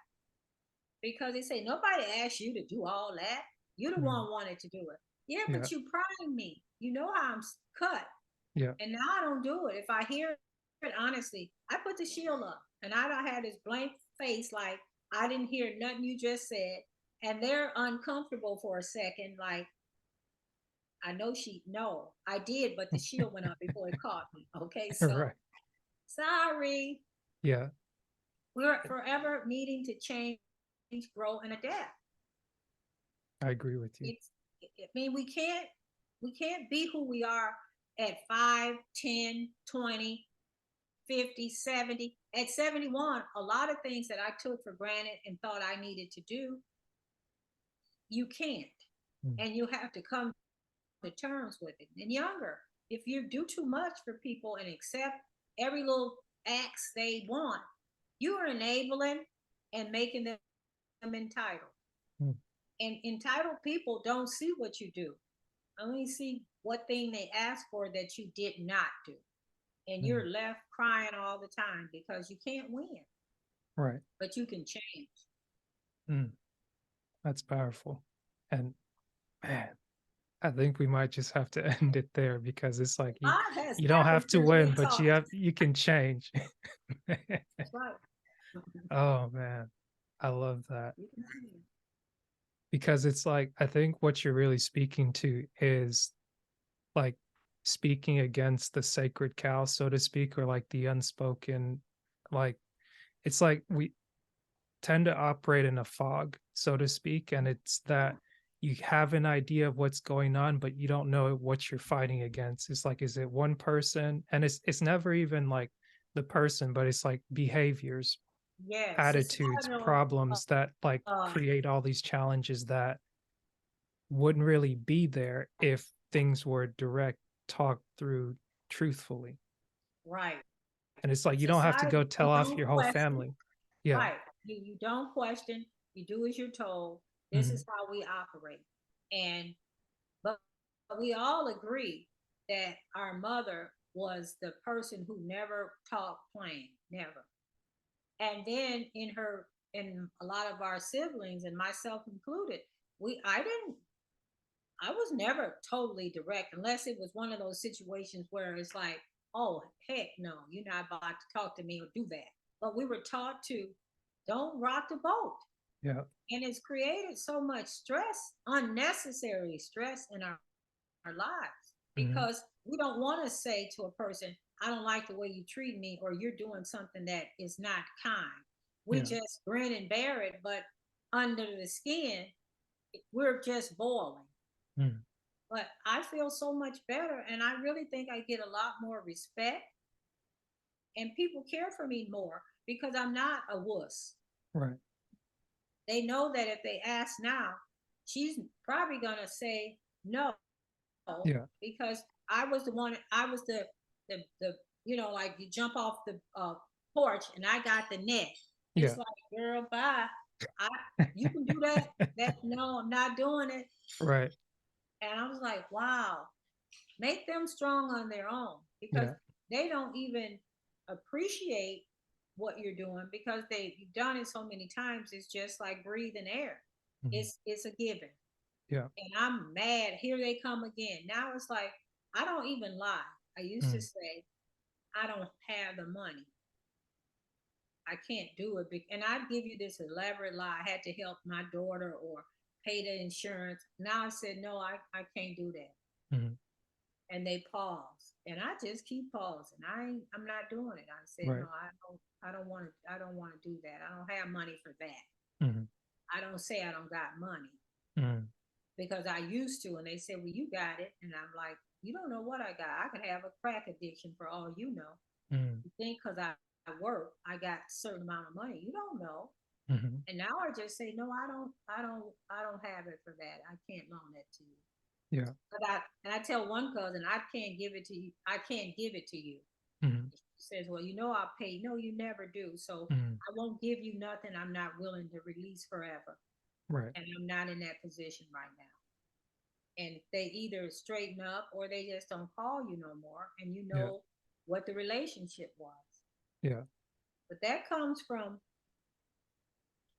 because they say nobody asked you to do all that. You the Mm. one wanted to do it. Yeah, Yeah. but you prying me. You know how I'm cut. Yeah. And now I don't do it. If I hear it honestly, I put the shield up and I don't have this blank face like I didn't hear nothing you just said. And they're uncomfortable for a second, like, I know no, I did, but the shield went up before it caught me. Okay, so Right. sorry. Yeah. We're forever needing to change, grow, and adapt. I agree with you. It's, I mean, we can't be who we are at 5, 10, 20, 50, 70. At 71, a lot of things that I took for granted and thought I needed to do, you can't. Mm. And you have to come to terms with it. And younger, if you do too much for people and accept every little acts they want, you are enabling and making them entitled. Mm. And entitled people don't see what you do, only see what thing they asked for that you did not do. And Mm. you're left crying all the time because you can't win, Right. but you can change. Mm. That's powerful. And man, I think we might just have to end it there because it's like God has you don't have to win, effortlessly but taught. you can change. That's right. Oh man, I love that You can change. because it's like I think what you're really speaking to is like speaking against the sacred cow, so to speak, or like the unspoken, like it's like we tend to operate in a fog, so to speak, and it's that you have an idea of what's going on, but you don't know what you're fighting against. It's like, is it one person? And it's never even like the person, but it's like behaviors, Yes, attitudes, societal. problems that like Uh, create all these challenges that wouldn't really be there if things were direct, talked through truthfully. right. And it's like you don't have to Society. go You tell off don't your whole question. family. Yeah. Right. You don't question. You do as you're told. This Hmm. is how we operate. And but we all agree that our mother was the person who never talked plain, never. And then in a lot of our siblings and myself included, we I was never totally direct unless it was one of those situations where it's like, oh heck no, you're not about to talk to me or do that. But we were taught to don't rock the boat. Yeah. And it's created so much stress, unnecessary stress in our lives, Hmm. because we don't want to say to a person, I don't like the way you treat me, or you're doing something that is not kind. We Yeah. just grin and bear it, but under the skin, we're just boiling. Mm. But I feel so much better, and I really think I get a lot more respect, and people care for me more. because I'm not a wuss. Right. They know that if they ask now, she's probably gonna say no Yeah. because I was the one. I was the like you jump off the porch and I got the net. It's Yeah. like, girl, bye. I You can do that. That no, I'm not doing it. Right. And I was like, wow, make them strong on their own because Yeah. they don't even appreciate what you're doing because you've done it so many times. It's just like breathing air. Mhm. It's a given. Yeah. And I'm mad. Here they come again. Now it's like I don't even lie. I used to Mm. say I don't have the money. I can't do it. And I'd give you this elaborate lie. I had to help my daughter or pay the insurance. Now I said no, I can't do that. Mhm. And they pause, and I just keep pausing. I'm not doing it. I said no, Right. I don't want to do that. I don't have money for that. Mhm. I don't say I don't got money Mhm. because I used to, and they said, well, you got it, and I'm like, you don't know what I got. I could have a crack addiction for all you know. Mhm. You think because I work, I got a certain amount of money. You don't know. Mhm. And now I just say no, I don't have it for that. I can't loan that to you. Yeah. And I tell one cousin, I can't give it to you. I can't give it to you. Mhm. She says, well, I'll pay. No, you never do. So Mhm. I won't give you nothing I'm not willing to release forever. Right. And I'm not in that position right now. And they either straighten up or they just don't call you no more. And you Yeah. know what the relationship was. Yeah. But that comes from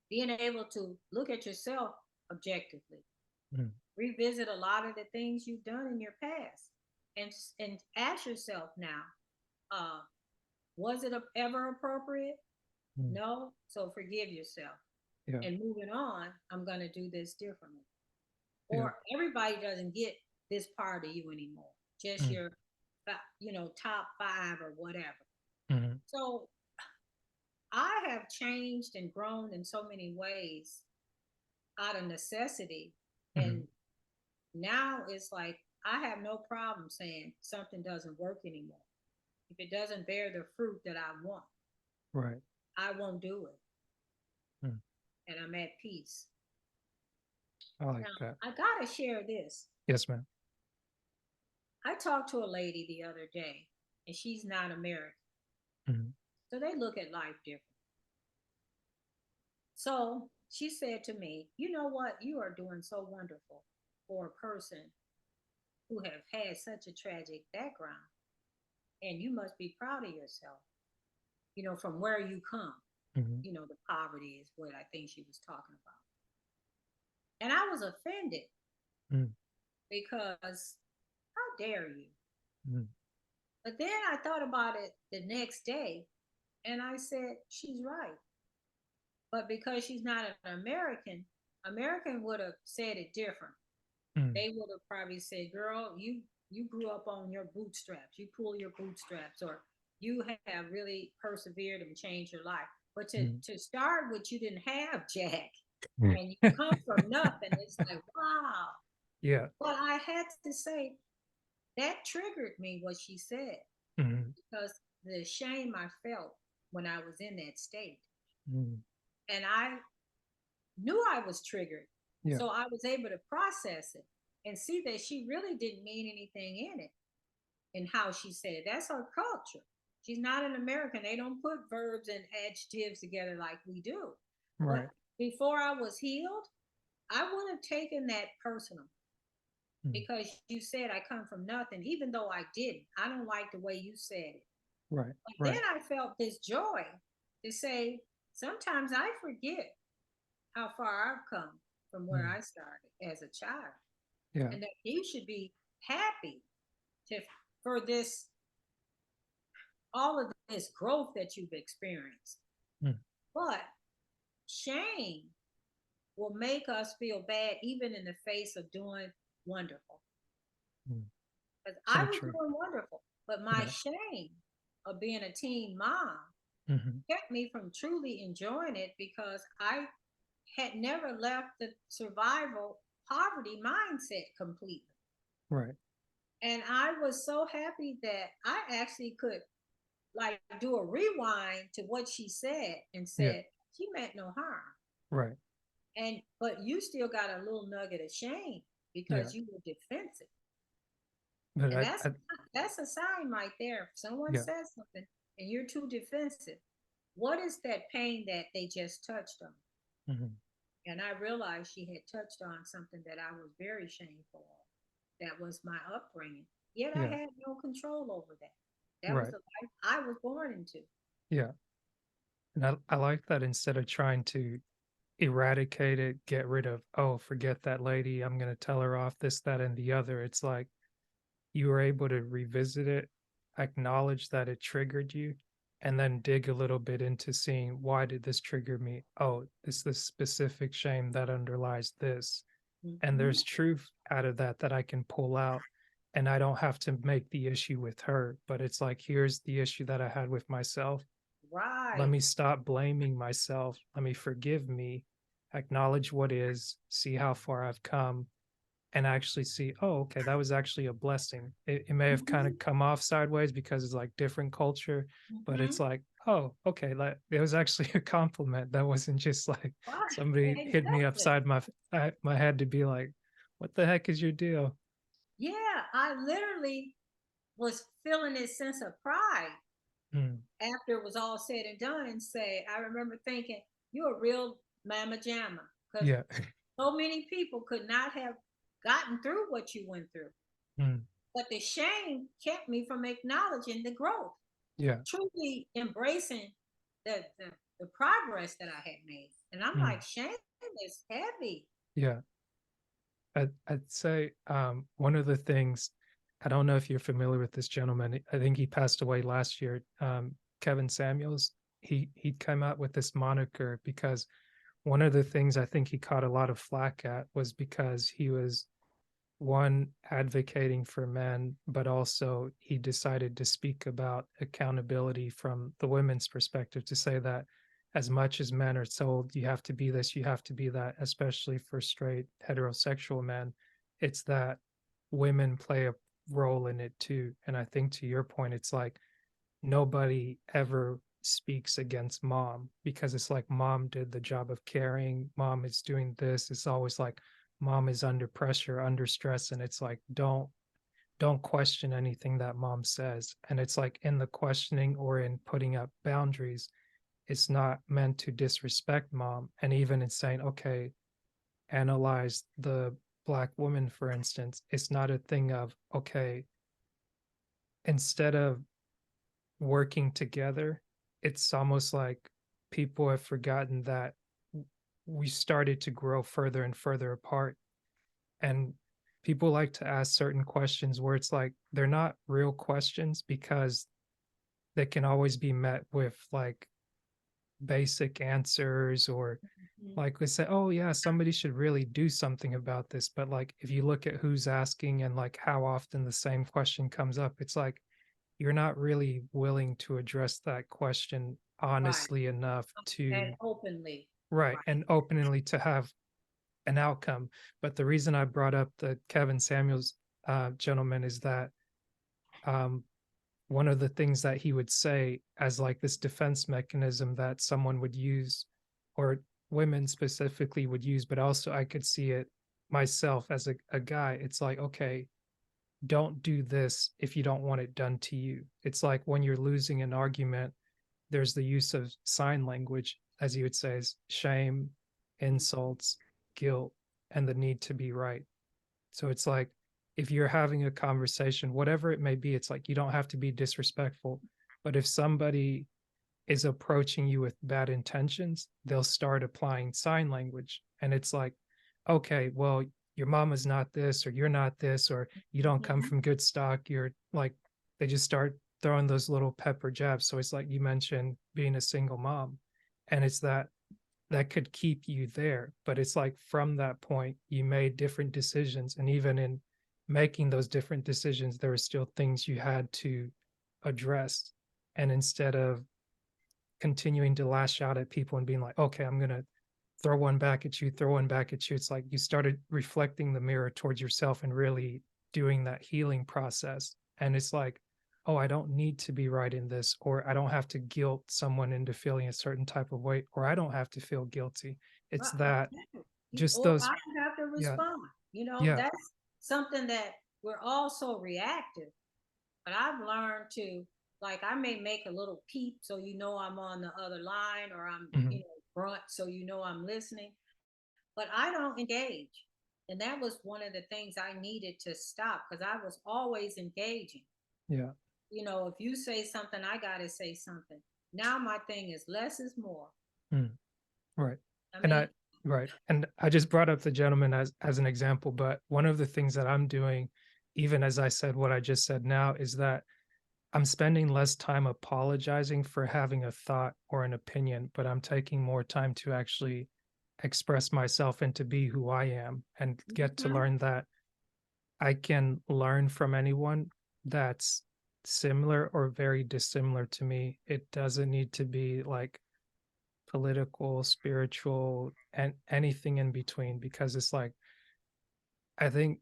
being able to look at yourself objectively, Mhm. revisit a lot of the things you've done in your past, and ask yourself now, uh, was it ever appropriate? Mhm. No. So forgive yourself. Yeah. And moving on, I'm going to do this differently. Yeah. Or everybody doesn't get this part of you anymore, just Mhm. your, top five or whatever. Mhm. So I have changed and grown in so many ways out of necessity. Mhm. And now it's like I have no problem saying something doesn't work anymore. If it doesn't bear the fruit that I want, Right. I won't do it. Mm. And I'm at peace. I like Now, that. I got to share this. Yes, ma'am. I talked to a lady the other day, and she's not American. Mhm. So they look at life different. So she said to me, you know what? You are doing so wonderful for a person who have had such a tragic background. And you must be proud of yourself, from where you come. Mhm. The poverty is what I think she was talking about. And I was offended Mhm. because how dare you? Mhm. But then I thought about it the next day and I said, she's right. But because she's not an American would have said it different. Mhm. They would have probably said, girl, you grew up on your bootstraps. You pull your bootstraps, or you have really persevered and changed your life. But Mhm. to start with, you didn't have Jack, Mm. and you come from nothing. It's like, wow. Yeah. But I had to say that triggered me what she said Mhm. because the shame I felt when I was in that state, Mhm. and I knew I was triggered, Yeah. so I was able to process it and see that she really didn't mean anything in it and how she said it. That's her culture. She's not an American. They don't put verbs and adjectives together like we do. But Right. before I was healed, I would have taken that personal Mhm. because you said I come from nothing, even though I didn't. I don't like the way you said it. Right. But then Right. I felt this joy to say, sometimes I forget how far I've come from where Mhm. I started as a child. Yeah. And that you should be happy to for this all of this growth that you've experienced. Mhm. But shame will make us feel bad even in the face of doing wonderful. Mhm. Because I So was true. doing wonderful, but my Yeah. shame of being a teen mom Mhm. kept me from truly enjoying it because I had never left the survival poverty mindset completely. Right. And I was so happy that I actually could. like do a rewind to what she said and Yeah. said she meant no harm. Right. And but you still got a little nugget of shame Yeah. because you were defensive. But And I that's a sign right there. If someone yeah. says something and you're too defensive, what is that pain that they just touched on? Mhm. And I realized she had touched on something that I was very shameful of. That was my upbringing. Yet I Yeah. had no control over that. That was Right. the life I was born into. Yeah. And I like that instead of trying to eradicate it, get rid of, oh, forget that lady, I'm gonna tell her off, this, that, and the other. It's like you were able to revisit it, acknowledge that it triggered you, and then dig a little bit into seeing why did this trigger me? Oh, it's this specific shame that underlies this. And Mm-hmm. there's truth out of that that I can pull out. And I don't have to make the issue with her, but it's like, here's the issue that I had with myself. Let Right. me stop blaming myself. Let me forgive me, acknowledge what is, see how far I've come, and actually see, oh, okay, that was actually a blessing. It may have kind Mm-hmm. of come off sideways because it's like different culture, but Mm-hmm. it's like, oh, okay, that it was actually a compliment. That wasn't just like Right. somebody hit me Exactly. upside my head to be like, what the heck is your deal? Yeah, I literally was feeling this sense of pride Mm, after it was all said and done and say, I remember thinking, you're a real mama jamma. Because yeah. so many people could not have gotten through what you went through. Mm, But the shame kept me from acknowledging the growth, yeah. truly embracing the progress that I had made. And I'm Mm, like, shame is heavy. yeah. I'd say one of the things, I don't know if you're familiar with this gentleman. I think he passed away last year. Kevin Samuels. He came out with this moniker because one of the things I think he caught a lot of flack at was because he was one advocating for men, but also he decided to speak about accountability from the women's perspective to say that as much as men are told you have to be this, you have to be that, especially for straight heterosexual men, it's that women play a role in it too. And I think to your point, it's like nobody ever speaks against mom because it's like mom did the job of caring, mom is doing this. It's always like mom is under pressure, under stress, and it's like don't question anything that mom says. And it's like in the questioning or in putting up boundaries, it's not meant to disrespect mom. And even in saying, okay, analyze the black woman, for instance, it's not a thing of, okay, instead of working together, it's almost like people have forgotten that we started to grow further and further apart. And people like to ask certain questions where it's like they're not real questions because they can always be met with like basic answers or Mhm. like we say, oh yeah, somebody should really do something about this. But like if you look at who's asking and like how often the same question comes up, it's like you're not really willing to address that question Right. honestly enough And to openly. right Right. and openly to have an outcome. But the reason I brought up the Kevin Samuels gentleman is that um, one of the things that he would say as like this defense mechanism that someone would use, or women specifically would use, but also I could see it myself as a guy. It's like, okay, don't do this if you don't want it done to you. It's like when you're losing an argument, there's the use of sign language, as you would say, is shame, insults, guilt, and the need to be right. So it's like if you're having a conversation, whatever it may be, it's like you don't have to be disrespectful. But if somebody is approaching you with bad intentions, they'll start applying sign language. And it's like, okay, well, your mama's not this, or you're not this, or you don't come Mhm. from good stock. You're like, they just start throwing those little pepper jabs. So it's like you mentioned being a single mom. And it's that could keep you there. But it's like from that point, you made different decisions. And even in making those different decisions, there were still things you had to address. And instead of continuing to lash out at people and being like, okay, I'm going to throw one back at you, throw one back at you. It's like you started reflecting the mirror towards yourself and really doing that healing process. And it's like oh, I don't need to be writing this, or I don't have to guilt someone into feeling a certain type of way, or I don't have to feel guilty. It's Right, that exactly. just Or those, I don't have to yeah, respond. You know, yeah, that's something that we're all so reactive. But I've learned to, like, I may make a little peep so you know I'm on the other line, or I'm, mhm, grunt so you know I'm listening, but I don't engage. And that was one of the things I needed to stop because I was always engaging. yeah, If you say something, I got to say something. Now my thing is less is more. mm, right. I And mean, I just brought up the gentleman as an example, but one of the things that I'm doing, even as I said what I just said now, is that I'm spending less time apologizing for having a thought or an opinion, but I'm taking more time to actually express myself and to be who I am and get to mhm. learn that I can learn from anyone that's similar or very dissimilar to me. It doesn't need to be like political, spiritual, and anything in between, because it's like, I think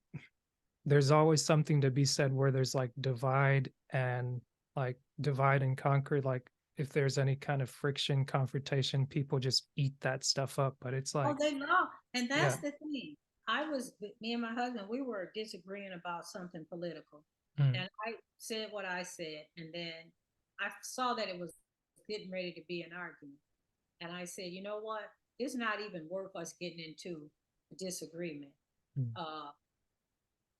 there's always something to be said where there's like divide and conquer. Like if there's any kind of friction, confrontation, people just eat that stuff up. But it's Oh, like, they love, and yeah, that's the thing. Me and my husband, we were disagreeing about something political. mm, And I said what I said. And then I saw that it was getting ready to be an argument. And I said, you know what? It's not even worth us getting into a disagreement. mm, Uh,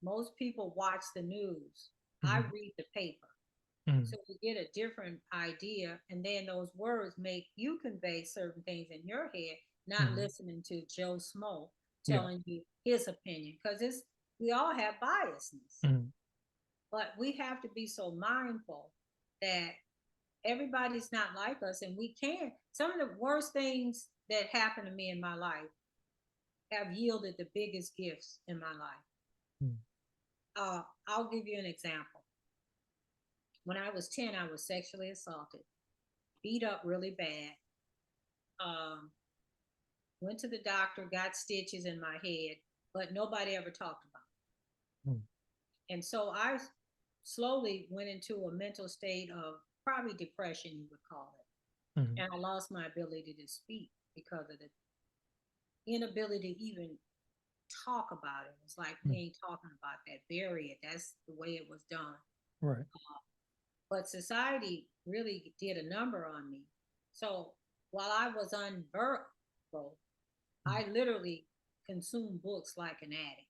Most people watch the news. I mm, read the paper. mm, So we get a different idea, and then those words make you convey certain things in your head, not mm, listening to Joe Smo yeah, telling you his opinion, because it's we all have biasness, mm, but we have to be so mindful that everybody's not like us, and we can. Some of the worst things that happened to me in my life have yielded the biggest gifts in my life. mm, I'll give you an example. When I was 10, I was sexually assaulted, beat up really bad. Um, Went to the doctor, got stitches in my head, but nobody ever talked about mm, it. And so I slowly went into a mental state of probably depression, you would call it. mm, And I lost my ability to speak because of the inability to even talk about it. It's like we mm, ain't talking about that, bury it. That's the way it was done. right. But society really did a number on me. So while I was unverbal, Mm, I literally consumed books like an addict.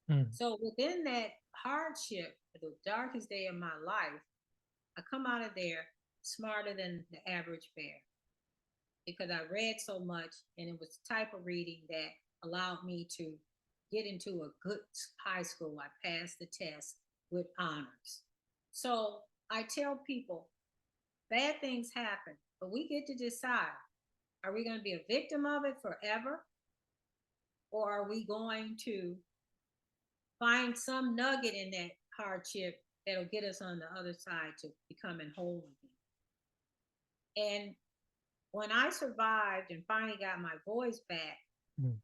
mm, So within that hardship, the darkest day of my life, I come out of there smarter than the average bear because I read so much, and it was the type of reading that allowed me to get into a good high school. I passed the test with honors. So I tell people bad things happen, but we get to decide, are we going to be a victim of it forever? Or are we going to find some nugget in that hardship that'll get us on the other side to becoming whole again? And when I survived and finally got my voice back mm,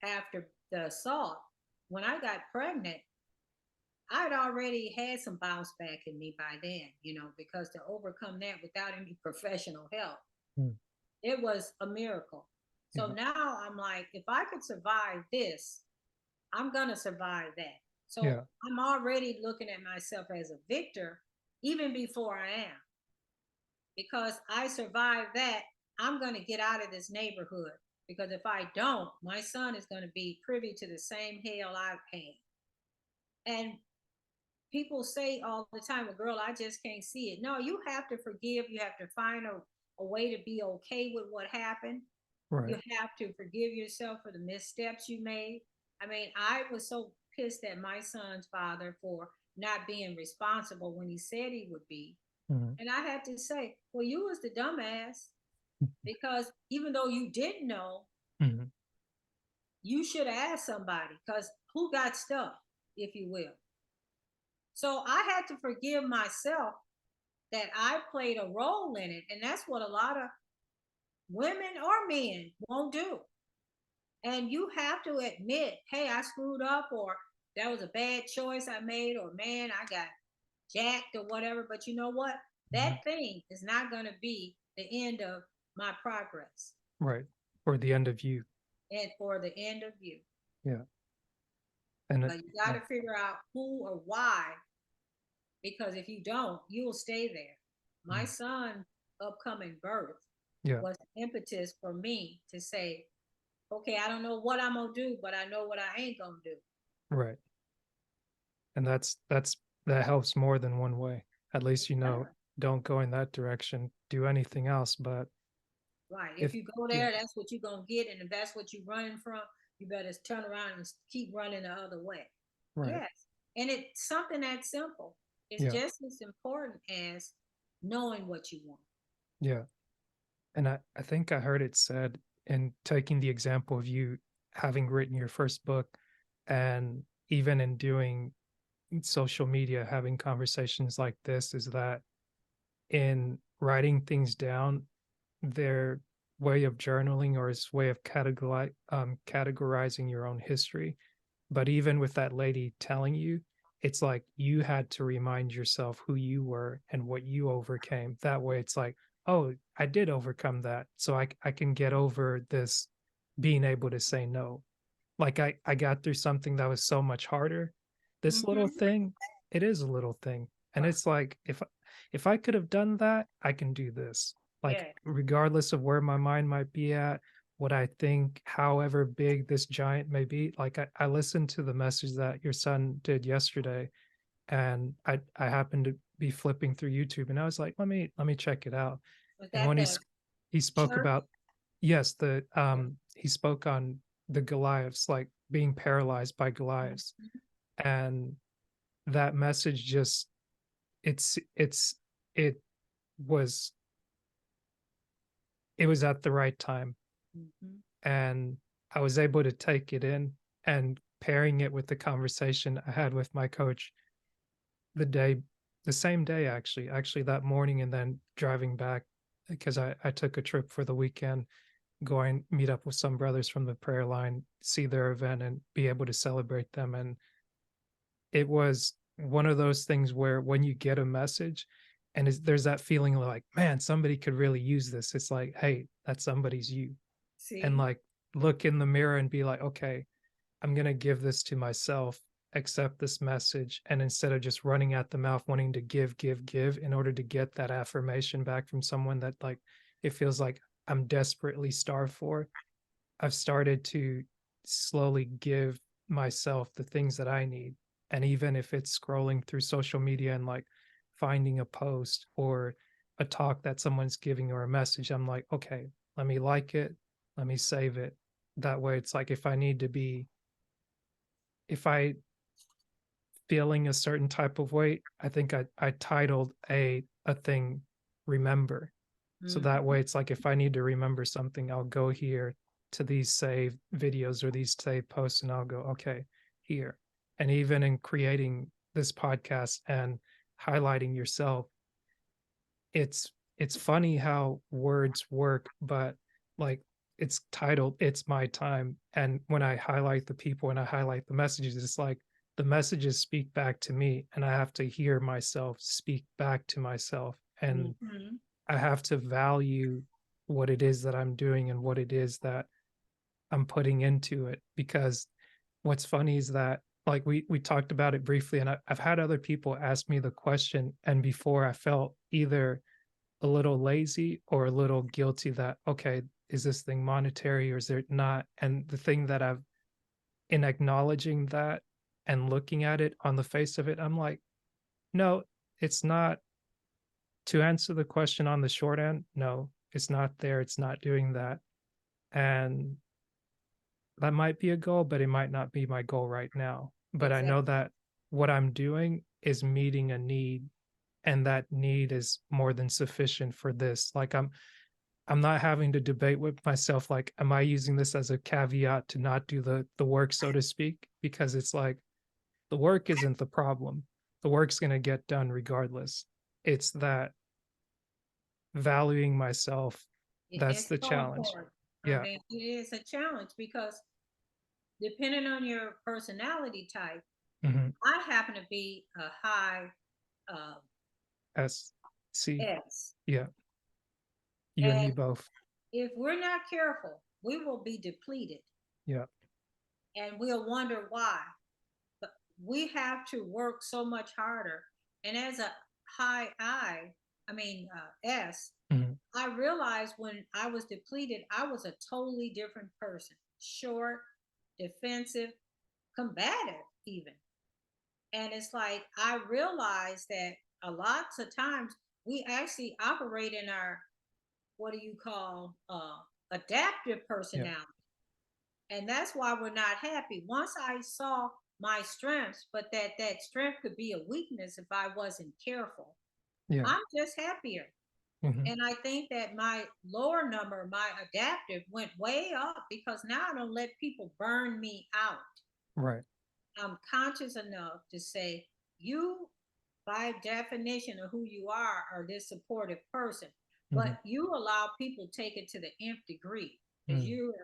after the assault, when I got pregnant, I'd already had some bounce back in me by then, because to overcome that without any professional help, mm, it was a miracle. So yeah, now I'm like, if I could survive this, I'm going to survive that. So yeah, I'm already looking at myself as a victor even before I am. Because I survived that, I'm going to get out of this neighborhood. Because if I don't, my son is going to be privy to the same hell I've had. And people say all the time, well, girl, I just can't see it. No, you have to forgive. You have to find a way to be okay with what happened. right. You have to forgive yourself for the missteps you made. I mean, I was so pissed at my son's father for not being responsible when he said he would be. Mm, And I had to say, well, you was the dumbass because even though you didn't know, mm, you should have asked somebody because who got stuff, if you will. So I had to forgive myself that I played a role in it. And that's what a lot of women or men won't do. And you have to admit, hey, I screwed up, or that was a bad choice I made, or man, I got jacked or whatever. But you know what? Mhm. That thing is not going to be the end of my progress Right. Or the end of you. and for the end of you. Yeah. And But you got yeah. to figure out who or why, because if you don't, you'll stay there. My Mhm. son's upcoming birth Yeah. was impetus for me to say, okay, I don't know what I'm gonna do, but I know what I ain't gonna do. Right. And that helps more than one way. At least you know, Yeah. don't go in that direction. Do anything else. But Right. If if you go yeah, there, that's what you're gonna get, and if that's what you're running from, you better turn around and keep running the other way. right. Yes. And it's something that simple. It's Yeah. just as important as knowing what you want. Yeah. And I think I heard it said in taking the example of you having written your first book and even in doing social media, having conversations like this, is that in writing things down, their way of journaling or its way of categorizing your own history. But even with that lady telling you, it's like you had to remind yourself who you were and what you overcame. That way, it's like, oh, I did overcome that. So I can get over this being able to say no. Like I got through something that was so much harder. This little Mm-hmm. thing, it is a little thing. And Right. it's like if I could have done that, I can do this. Like Yeah. regardless of where my mind might be at, what I think, however big this giant may be. Like I listened to the message that your son did yesterday, and I happened to be flipping through YouTube, and I was like, let me check it out. Was And that when the he spoke church? about, yes, the he spoke on the Goliaths, like being paralyzed by Goliaths, Mhm. and that message just it was it was at the right time, Mhm. and I was able to take it in, and pairing it with the conversation I had with my coach the day the same day, actually that morning, and then driving back because I took a trip for the weekend, going meet up with some brothers from the prayer line, see their event and be able to celebrate them. And it was one of those things where when you get a message and there's that feeling like, man, somebody could really use this. It's like, hey, that somebody's you. And See? like look in the mirror and be like, okay, I'm going to give this to myself, accept this message. And instead of just running at the mouth, wanting to give in order to get that affirmation back from someone that like it feels like I'm desperately starved for, I've started to slowly give myself the things that I need. And even if it's scrolling through social media and like finding a post or a talk that someone's giving or a message, I'm like, okay, let me like it, let me save it. That way, it's like if I feeling a certain type of way, I think I titled a thing remember. So that Mm-hmm. way it's like if I need to remember something, I'll go here to these saved videos or these saved posts and I'll go, okay, here. And even in creating this podcast and highlighting yourself, it's funny how words work, but like it's titled It's My Time. And when I highlight the people and I highlight the messages, it's like the messages speak back to me and I have to hear myself speak back to myself. And Mm-hmm. I have to value what it is that I'm doing and what it is that I'm putting into it. Because what's funny is that like we talked about it briefly, and I've had other people ask me the question, and before I felt either a little lazy or a little guilty that okay, is this thing monetary or is it not? And the thing that I've in acknowledging that and looking at it on the face of it, I'm like, no, it's not. To answer the question on the short end, no, it's not there. It's not doing that. And that might be a goal, but it might not be my goal right now. But I Exactly. know that what I'm doing is meeting a need, and that need is more than sufficient for this. Like I'm not having to debate with myself like, am I using this as a caveat to not do the work, so to speak? Because it's like the work isn't the problem. The work's gonna get done regardless. It's that valuing myself, that's It's the so challenge. important. I Yeah. mean, it is a challenge because depending on your personality type, Mhm. I happen to be a high. uh, S C. S. Yeah. You and me And both. if we're not careful, we will be depleted Yeah. and we'll wonder why. But we have to work so much harder. And as a high S, Mhm. I realized when I was depleted, I was a totally different person, short, defensive, combative, even. And it's like, I realized that a lots of times we actually operate in our, what do you call, adaptive Yeah. personality. And that's why we're not happy. Once I saw my strengths, but that strength could be a weakness if I wasn't careful, Yeah. I'm just happier. Hmm. And I think that my lower number, my adaptive, went way up because now I don't let people burn me out. Right. I'm conscious enough to say, you, by definition of who you are this supportive person. Hmm. But you allow people take it to the nth degree because Mm. you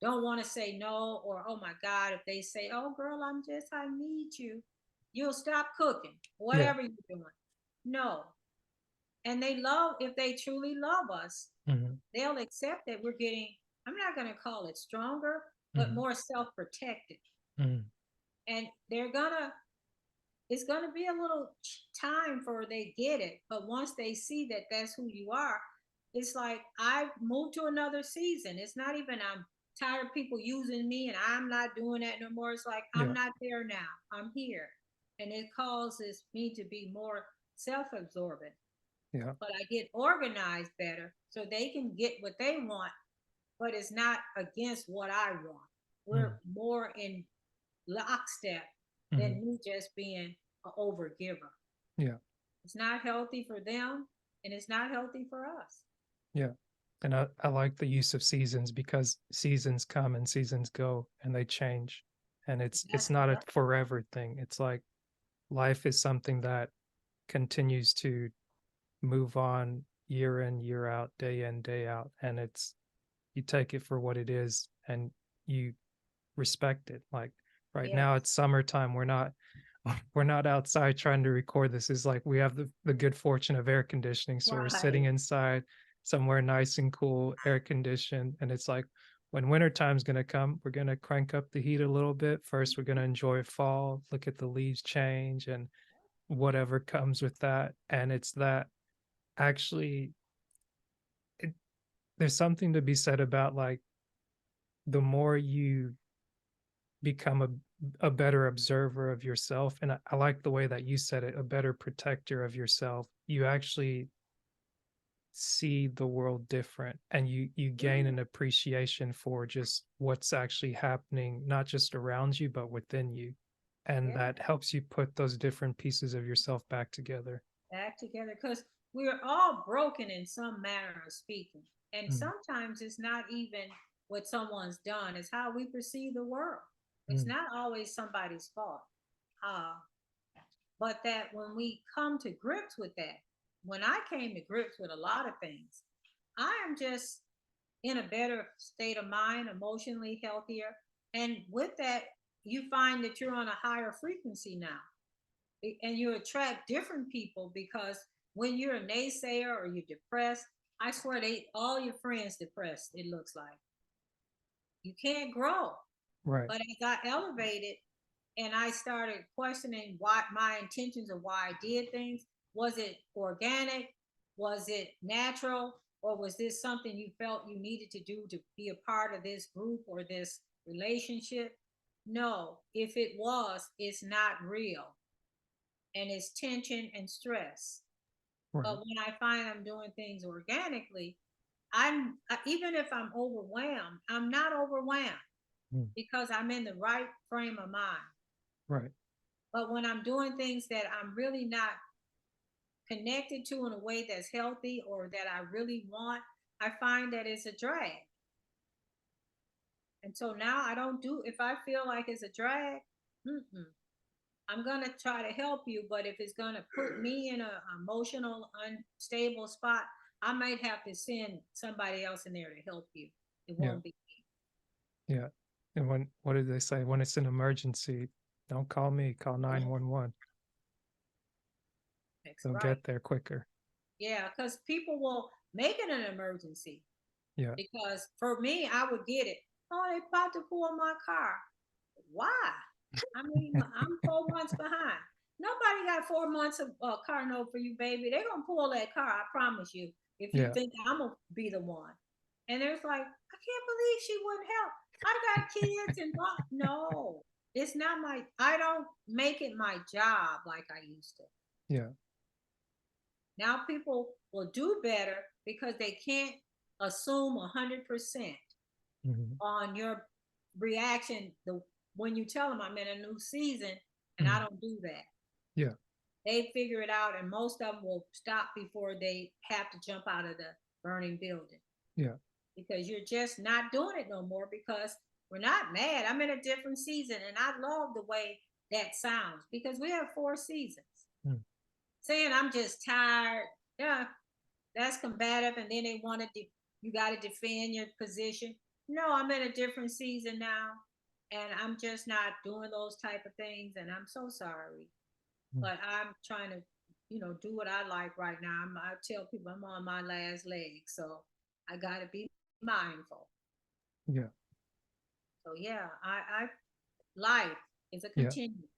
don't want to say no, or oh my God, if they say, oh girl, I need you, you'll stop cooking, Yeah. whatever you're doing. No. And they love, if they truly love us, Hmm. they'll accept that we're getting, I'm not going to call it stronger, but Hmm. more self protected. Hmm. And it's going to be a little time for they get it. But once they see that that's who you are, it's like I've moved to another season. It's not even I'm tired of people using me and I'm not doing that no more. It's like I'm Yeah. not there now. I'm here. And it causes me to be more self absorbent. Yeah. But I get organized better so they can get what they want, but it's not against what I want. We're Mm. more in lockstep Hmm. than me just being an overgiver. Yeah. It's not healthy for them and it's not healthy for us. Yeah. And I like the use of seasons because seasons come and seasons go and they change. And it's That's not a yep, forever thing. It's like life is something that continues to move on year in, year out, day in, day out. And it's you take it for what it is and you respect it. Like right now yes, it's summertime. We're not outside trying to record this. Is like we have the good fortune of air conditioning. So we're sitting right. inside somewhere nice and cool, air conditioned. And it's like when winter time's gonna come, we're gonna crank up the heat a little bit. First, we're gonna enjoy fall, look at the leaves change and whatever comes with that. And it's that actually it, there's something to be said about like the more you become a better observer of yourself, and I like the way that you said it, a better protector of yourself, you actually see the world different and you gain Mm, an appreciation for just what's actually happening not just around you but within you, and yeah, that helps you put those different pieces of yourself back together. back together because we're all broken in some manner of speaking. And Mm, sometimes it's not even what someone's done, it's how we perceive the world. It's mm, not always somebody's fault. Uh, but that when we come to grips with that, when I came to grips with a lot of things, I am just in a better state of mind, emotionally healthier. And with that, you find that you're on a higher frequency now. And you attract different people because when you're a naysayer or you're depressed, I swear they all your friends depressed, it looks like. You can't grow. right. But as I elevated and I started questioning why my intentions of why I did things. Was it organic? Was it natural? Or was this something you felt you needed to do to be a part of this group or this relationship? No, if it was, it's not real. And it's tension and stress. But Right. when I find I'm doing things organically, even if I'm overwhelmed, I'm not overwhelmed Mm, because I'm in the right frame of mind. right. But when I'm doing things that I'm really not connected to in a way that's healthy or that I really want, I find that it's a drag. And so now I don't do, if I feel like it's a drag, mm-mm, I'm going to try to help you. But if it's going to put me in an emotional, unstable spot, I might have to send somebody else in there to help you. It Yeah. won't be. Yeah. And when what did they say? When it's an emergency, don't call me, call 911. paramedics, they'll right? get there quicker. Yeah, because people will make it an emergency. Yeah. Because for me, I would get it. Oh, they about to pull my car. Why? I mean, I'm 4 months behind. Nobody got 4 months of car note for you, baby. They're gonna pull that car. I promise you. If you Yeah. think I'm gonna be the one, and there's like, I can't believe she wouldn't help. I got kids and no, it's not my. I don't make it my job like I used to. Yeah. Now people will do better because they can't assume 100% Mhm. on your reaction when you tell them I'm in a new season, and I Mhm. don't do that. Yeah. They figure it out, and most of them will stop before they have to jump out of the burning building Yeah. because you're just not doing it no more because we're not mad. I'm in a different season, and I love the way that sounds because we have 4 seasons. Mm. Saying I'm just tired, yeah, that's combative, and then they want to you got to defend your position. No, I'm in a different season now, and I'm just not doing those type of things, and I'm so sorry, Mm. but I'm trying to, do what I like right now. I tell people I'm on my last leg, so I got to be mindful. Yeah. So yeah, I life is a Yeah. continuum,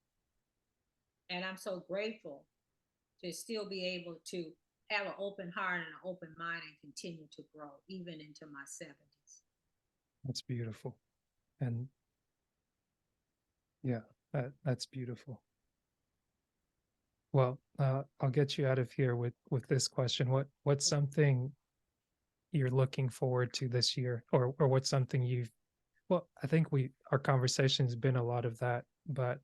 and I'm so grateful to still be able to have an open heart and an open mind and continue to grow even into my 70s. That's beautiful. And yeah, that's beautiful. Well, I'll get you out of here with this question. What's something you're looking forward to this year, or what's something you've well, I think our conversation's been a lot of that, but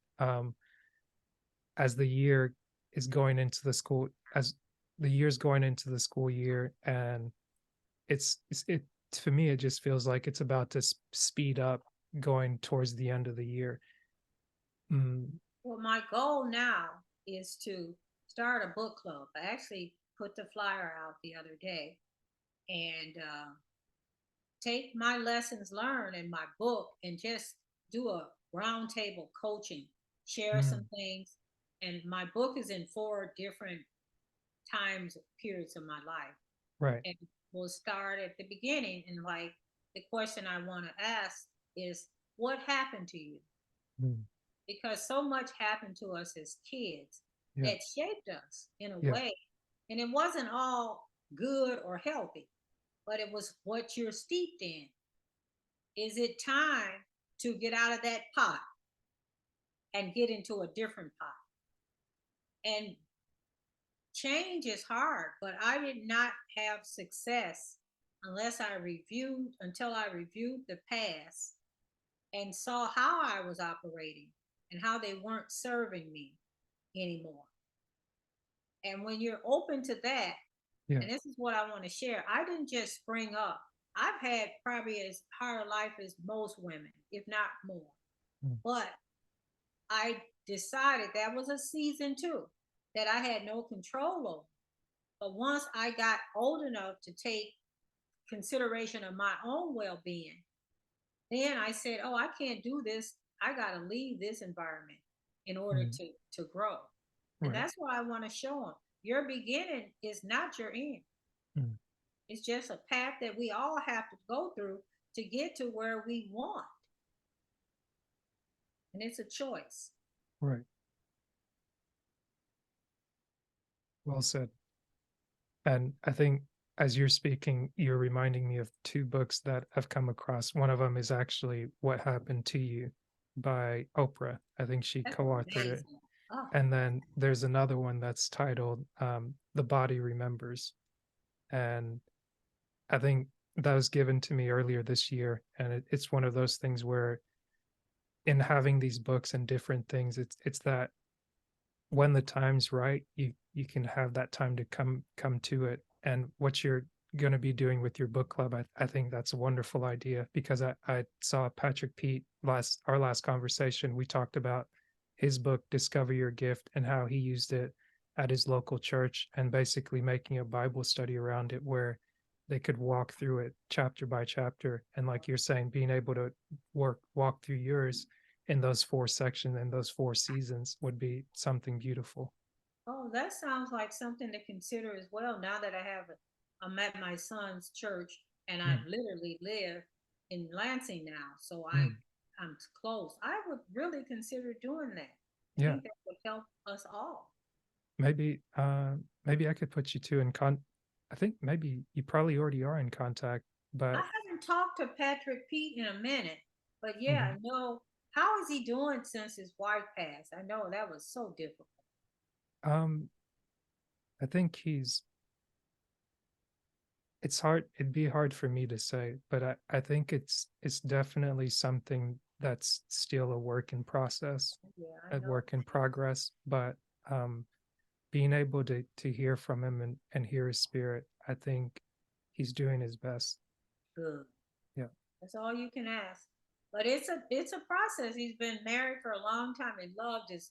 as the year is going into the school as the year's going into the school year, and it to me it just feels like it's about to speed up going towards the end of the year. Mm. Well, my goal now is to start a book club. I actually put the flyer out the other day and take my lessons learned in my book and just do a roundtable coaching, share some Mm. things. And my book is in 4 different times periods of my life. Right. And we'll start at the beginning. And like the question I want to ask is, what happened to you? Mm. Because so much happened to us as kids Yeah. that shaped us in a Yeah. way. And it wasn't all good or healthy, but it was what you're steeped in. Is it time to get out of that pot and get into a different pot? And change is hard, but I did not have success until I reviewed the past and saw how I was operating and how they weren't serving me anymore. And when you're open to that, Yeah. and this is what I want to share, I didn't just spring up. I've had probably as hard a life as most women, if not more. Mm. But I decided that was a season too that I had no control over. But once I got old enough to take consideration of my own well being, then I said, oh, I can't do this. I got to leave this environment in order Mm. to grow. And Right. that's why I want to show them your beginning is not your end. Mm. It's just a path that we all have to go through to get to where we want. And it's a choice. Right. Well said. And I think as you're speaking, you're reminding me of two books that I've come across. One of them is actually What Happened to You by Oprah. I think she That's co-authored it. amazing. Oh, And then there's another one that's titled The Body Remembers. And I think that was given to me earlier this year. And it's one of those things where in having these books and different things, it's that when the time's right, you can have that time to come to it. And what you're going to be doing with your book club, I think that's a wonderful idea because I saw Patrick Pete our last conversation. We talked about his book Discover Your Gift and how he used it at his local church and basically making a Bible study around it where they could walk through it chapter by chapter. And like you're saying, being able to walk through yours in those 4 sections and those 4 seasons would be something beautiful. Oh, that sounds like something to consider as well. Now that I'm at my son's church, and I Mm, literally live in Lansing now, so mm, I'm close. I would really consider doing that. I yeah. think that would help us all. Maybe I could put you two in I think maybe you probably already are in contact, I but haven't talked to Patrick Pete in a minute, but yeah, mhm. I know. How is he doing since his wife passed? I know that was so difficult. um, I think it'd be hard for me to say, but I think it's definitely something that's still a work in process, Yeah, I a know. work in progress. But um, being able to hear from him and hear his spirit, I think he's doing his best. Good. Yeah, That's all you can ask. But it's a process. He's been married for a long time and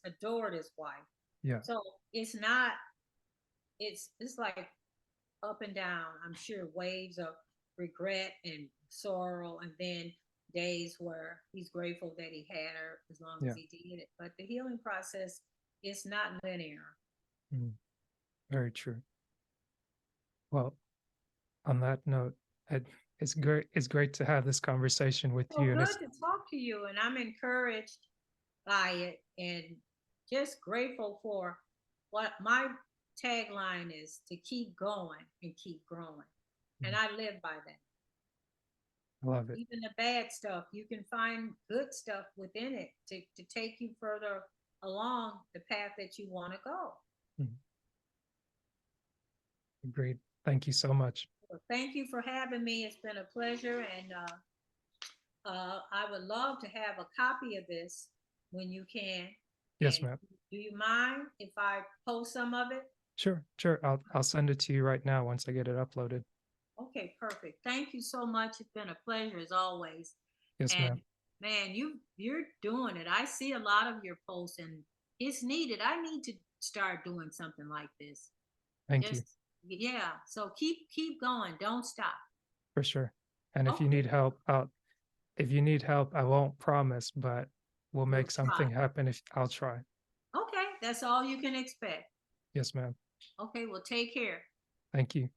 adored his wife. yeah, So it's not it's like up and down. I'm sure waves of regret and sorrow, and then days where he's grateful that he had her as long as yeah. he did it. But the healing process is not linear. Mm, very true. Well, on that note, it, it's great to have this conversation with So you, and good it's to talk to you, and I'm encouraged by it and just grateful for what my tagline is, to keep going and keep growing. And mm, I live by that. I love it. Even the bad stuff, you can find good stuff within it to take you further along the path that you want to go. Mm, agreed. Thank you so much. So thank you for having me. It's been a pleasure. And I would love to have a copy of this when you can. Yes, And ma'am. do you mind if I post some of it? Sure, sure. I'll send it to you right now once I get it uploaded. Okay, perfect. Thank you so much. It's been a pleasure as always. Yes, And ma'am. man, you're doing it. I see a lot of your posts, and it's needed. I need to start doing something like this. Thank you Just yeah. So keep going. Don't stop. for sure. And if you Okay, need help, if you need help, I won't promise, but we'll we'll make try. something happen if I'll try. Okay, that's all you can expect. Yes, ma'am. Okay, well take care. Thank you.